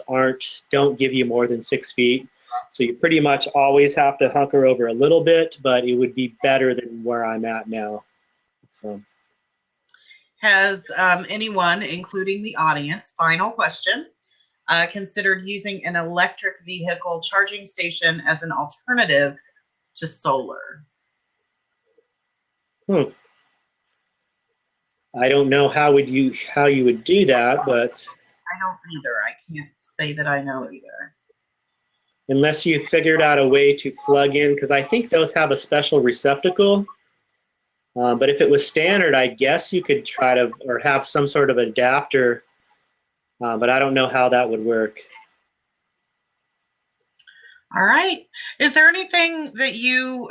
don't give you more than 6 feet. So you pretty much always have to hunker over a little bit, but it would be better than where I'm at now. So. Has anyone, including the audience, final question, considered using an electric vehicle charging station as an alternative to solar? I don't know how you would do that, but I don't either. I can't say that I know either. Unless you figured out a way to plug in, because I think those have a special receptacle. But if it was standard, I guess you could try to, or have some sort of adapter, but I don't know how that would work. All right. Is there anything that you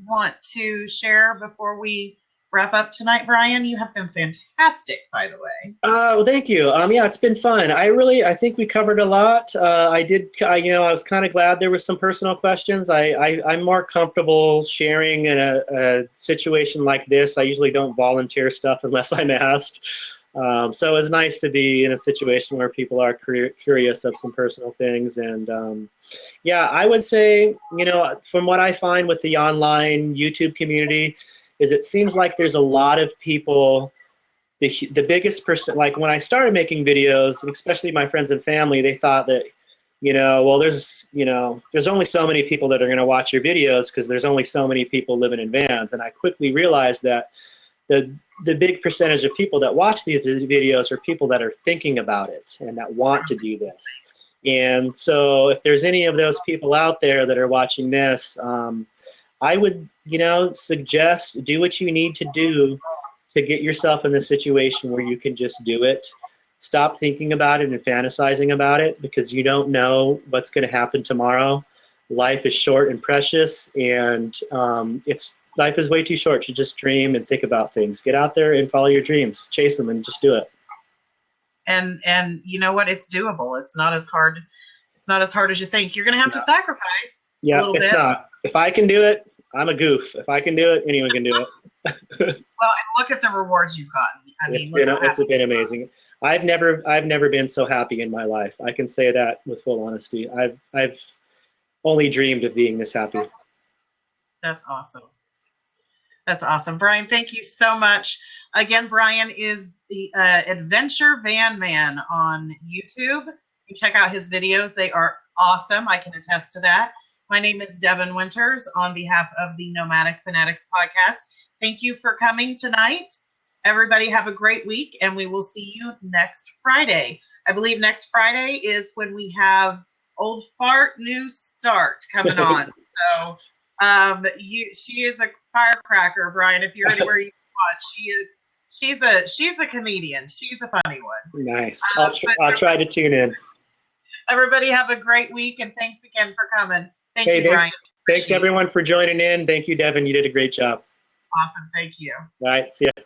want to share before we wrap up tonight, Brian? You have been fantastic, by the way. Well, thank you. Yeah, it's been fun. I think we covered a lot. I was kind of glad there were some personal questions. I'm more comfortable sharing in a situation like this. I usually don't volunteer stuff unless I'm asked. So it's nice to be in a situation where people are curious of some personal things. And yeah, I would say, from what I find with the online YouTube community, is it seems like there's a lot of people, the biggest person, like when I started making videos, and especially my friends and family, they thought that, there's only so many people that are going to watch your videos because there's only so many people living in vans. And I quickly realized that the big percentage of people that watch these videos are people that are thinking about it and that want to do this. And so if there's any of those people out there that are watching this, I would, suggest do what you need to do to get yourself in a situation where you can just do it. Stop thinking about it and fantasizing about it, because you don't know what's going to happen tomorrow. Life is short and precious, and life is way too short to just dream and think about things. Get out there and follow your dreams, chase them, and just do it. And you know what? It's doable. It's not as hard. It's not as hard as you think. You're going to have to sacrifice. Yeah, a little bit. Not. If I can do it, I'm a goof. If I can do it, anyone can do it. Well, and look at the rewards you've gotten. It's been amazing. I've never been so happy in my life. I can say that with full honesty. I've only dreamed of being this happy. That's awesome. That's awesome. Brian, thank you so much. Again, Brian is the Adventure Van Man on YouTube. You check out his videos. They are awesome. I can attest to that. My name is Devin Winters on behalf of the Nomadic Fanatics podcast. Thank you for coming tonight. Everybody have a great week, and we will see you next Friday. I believe next Friday is when we have Old Fart New Start coming on. So she is a firecracker, Brian. If you're anywhere you watch, she's a comedian. She's a funny one. Nice. I'll try to tune in. Everybody have a great week, and thanks again for coming. Thank you, Brian. Thanks everyone for joining in. Thank you, Devin. You did a great job. Awesome. Thank you. All right. See ya. Bye.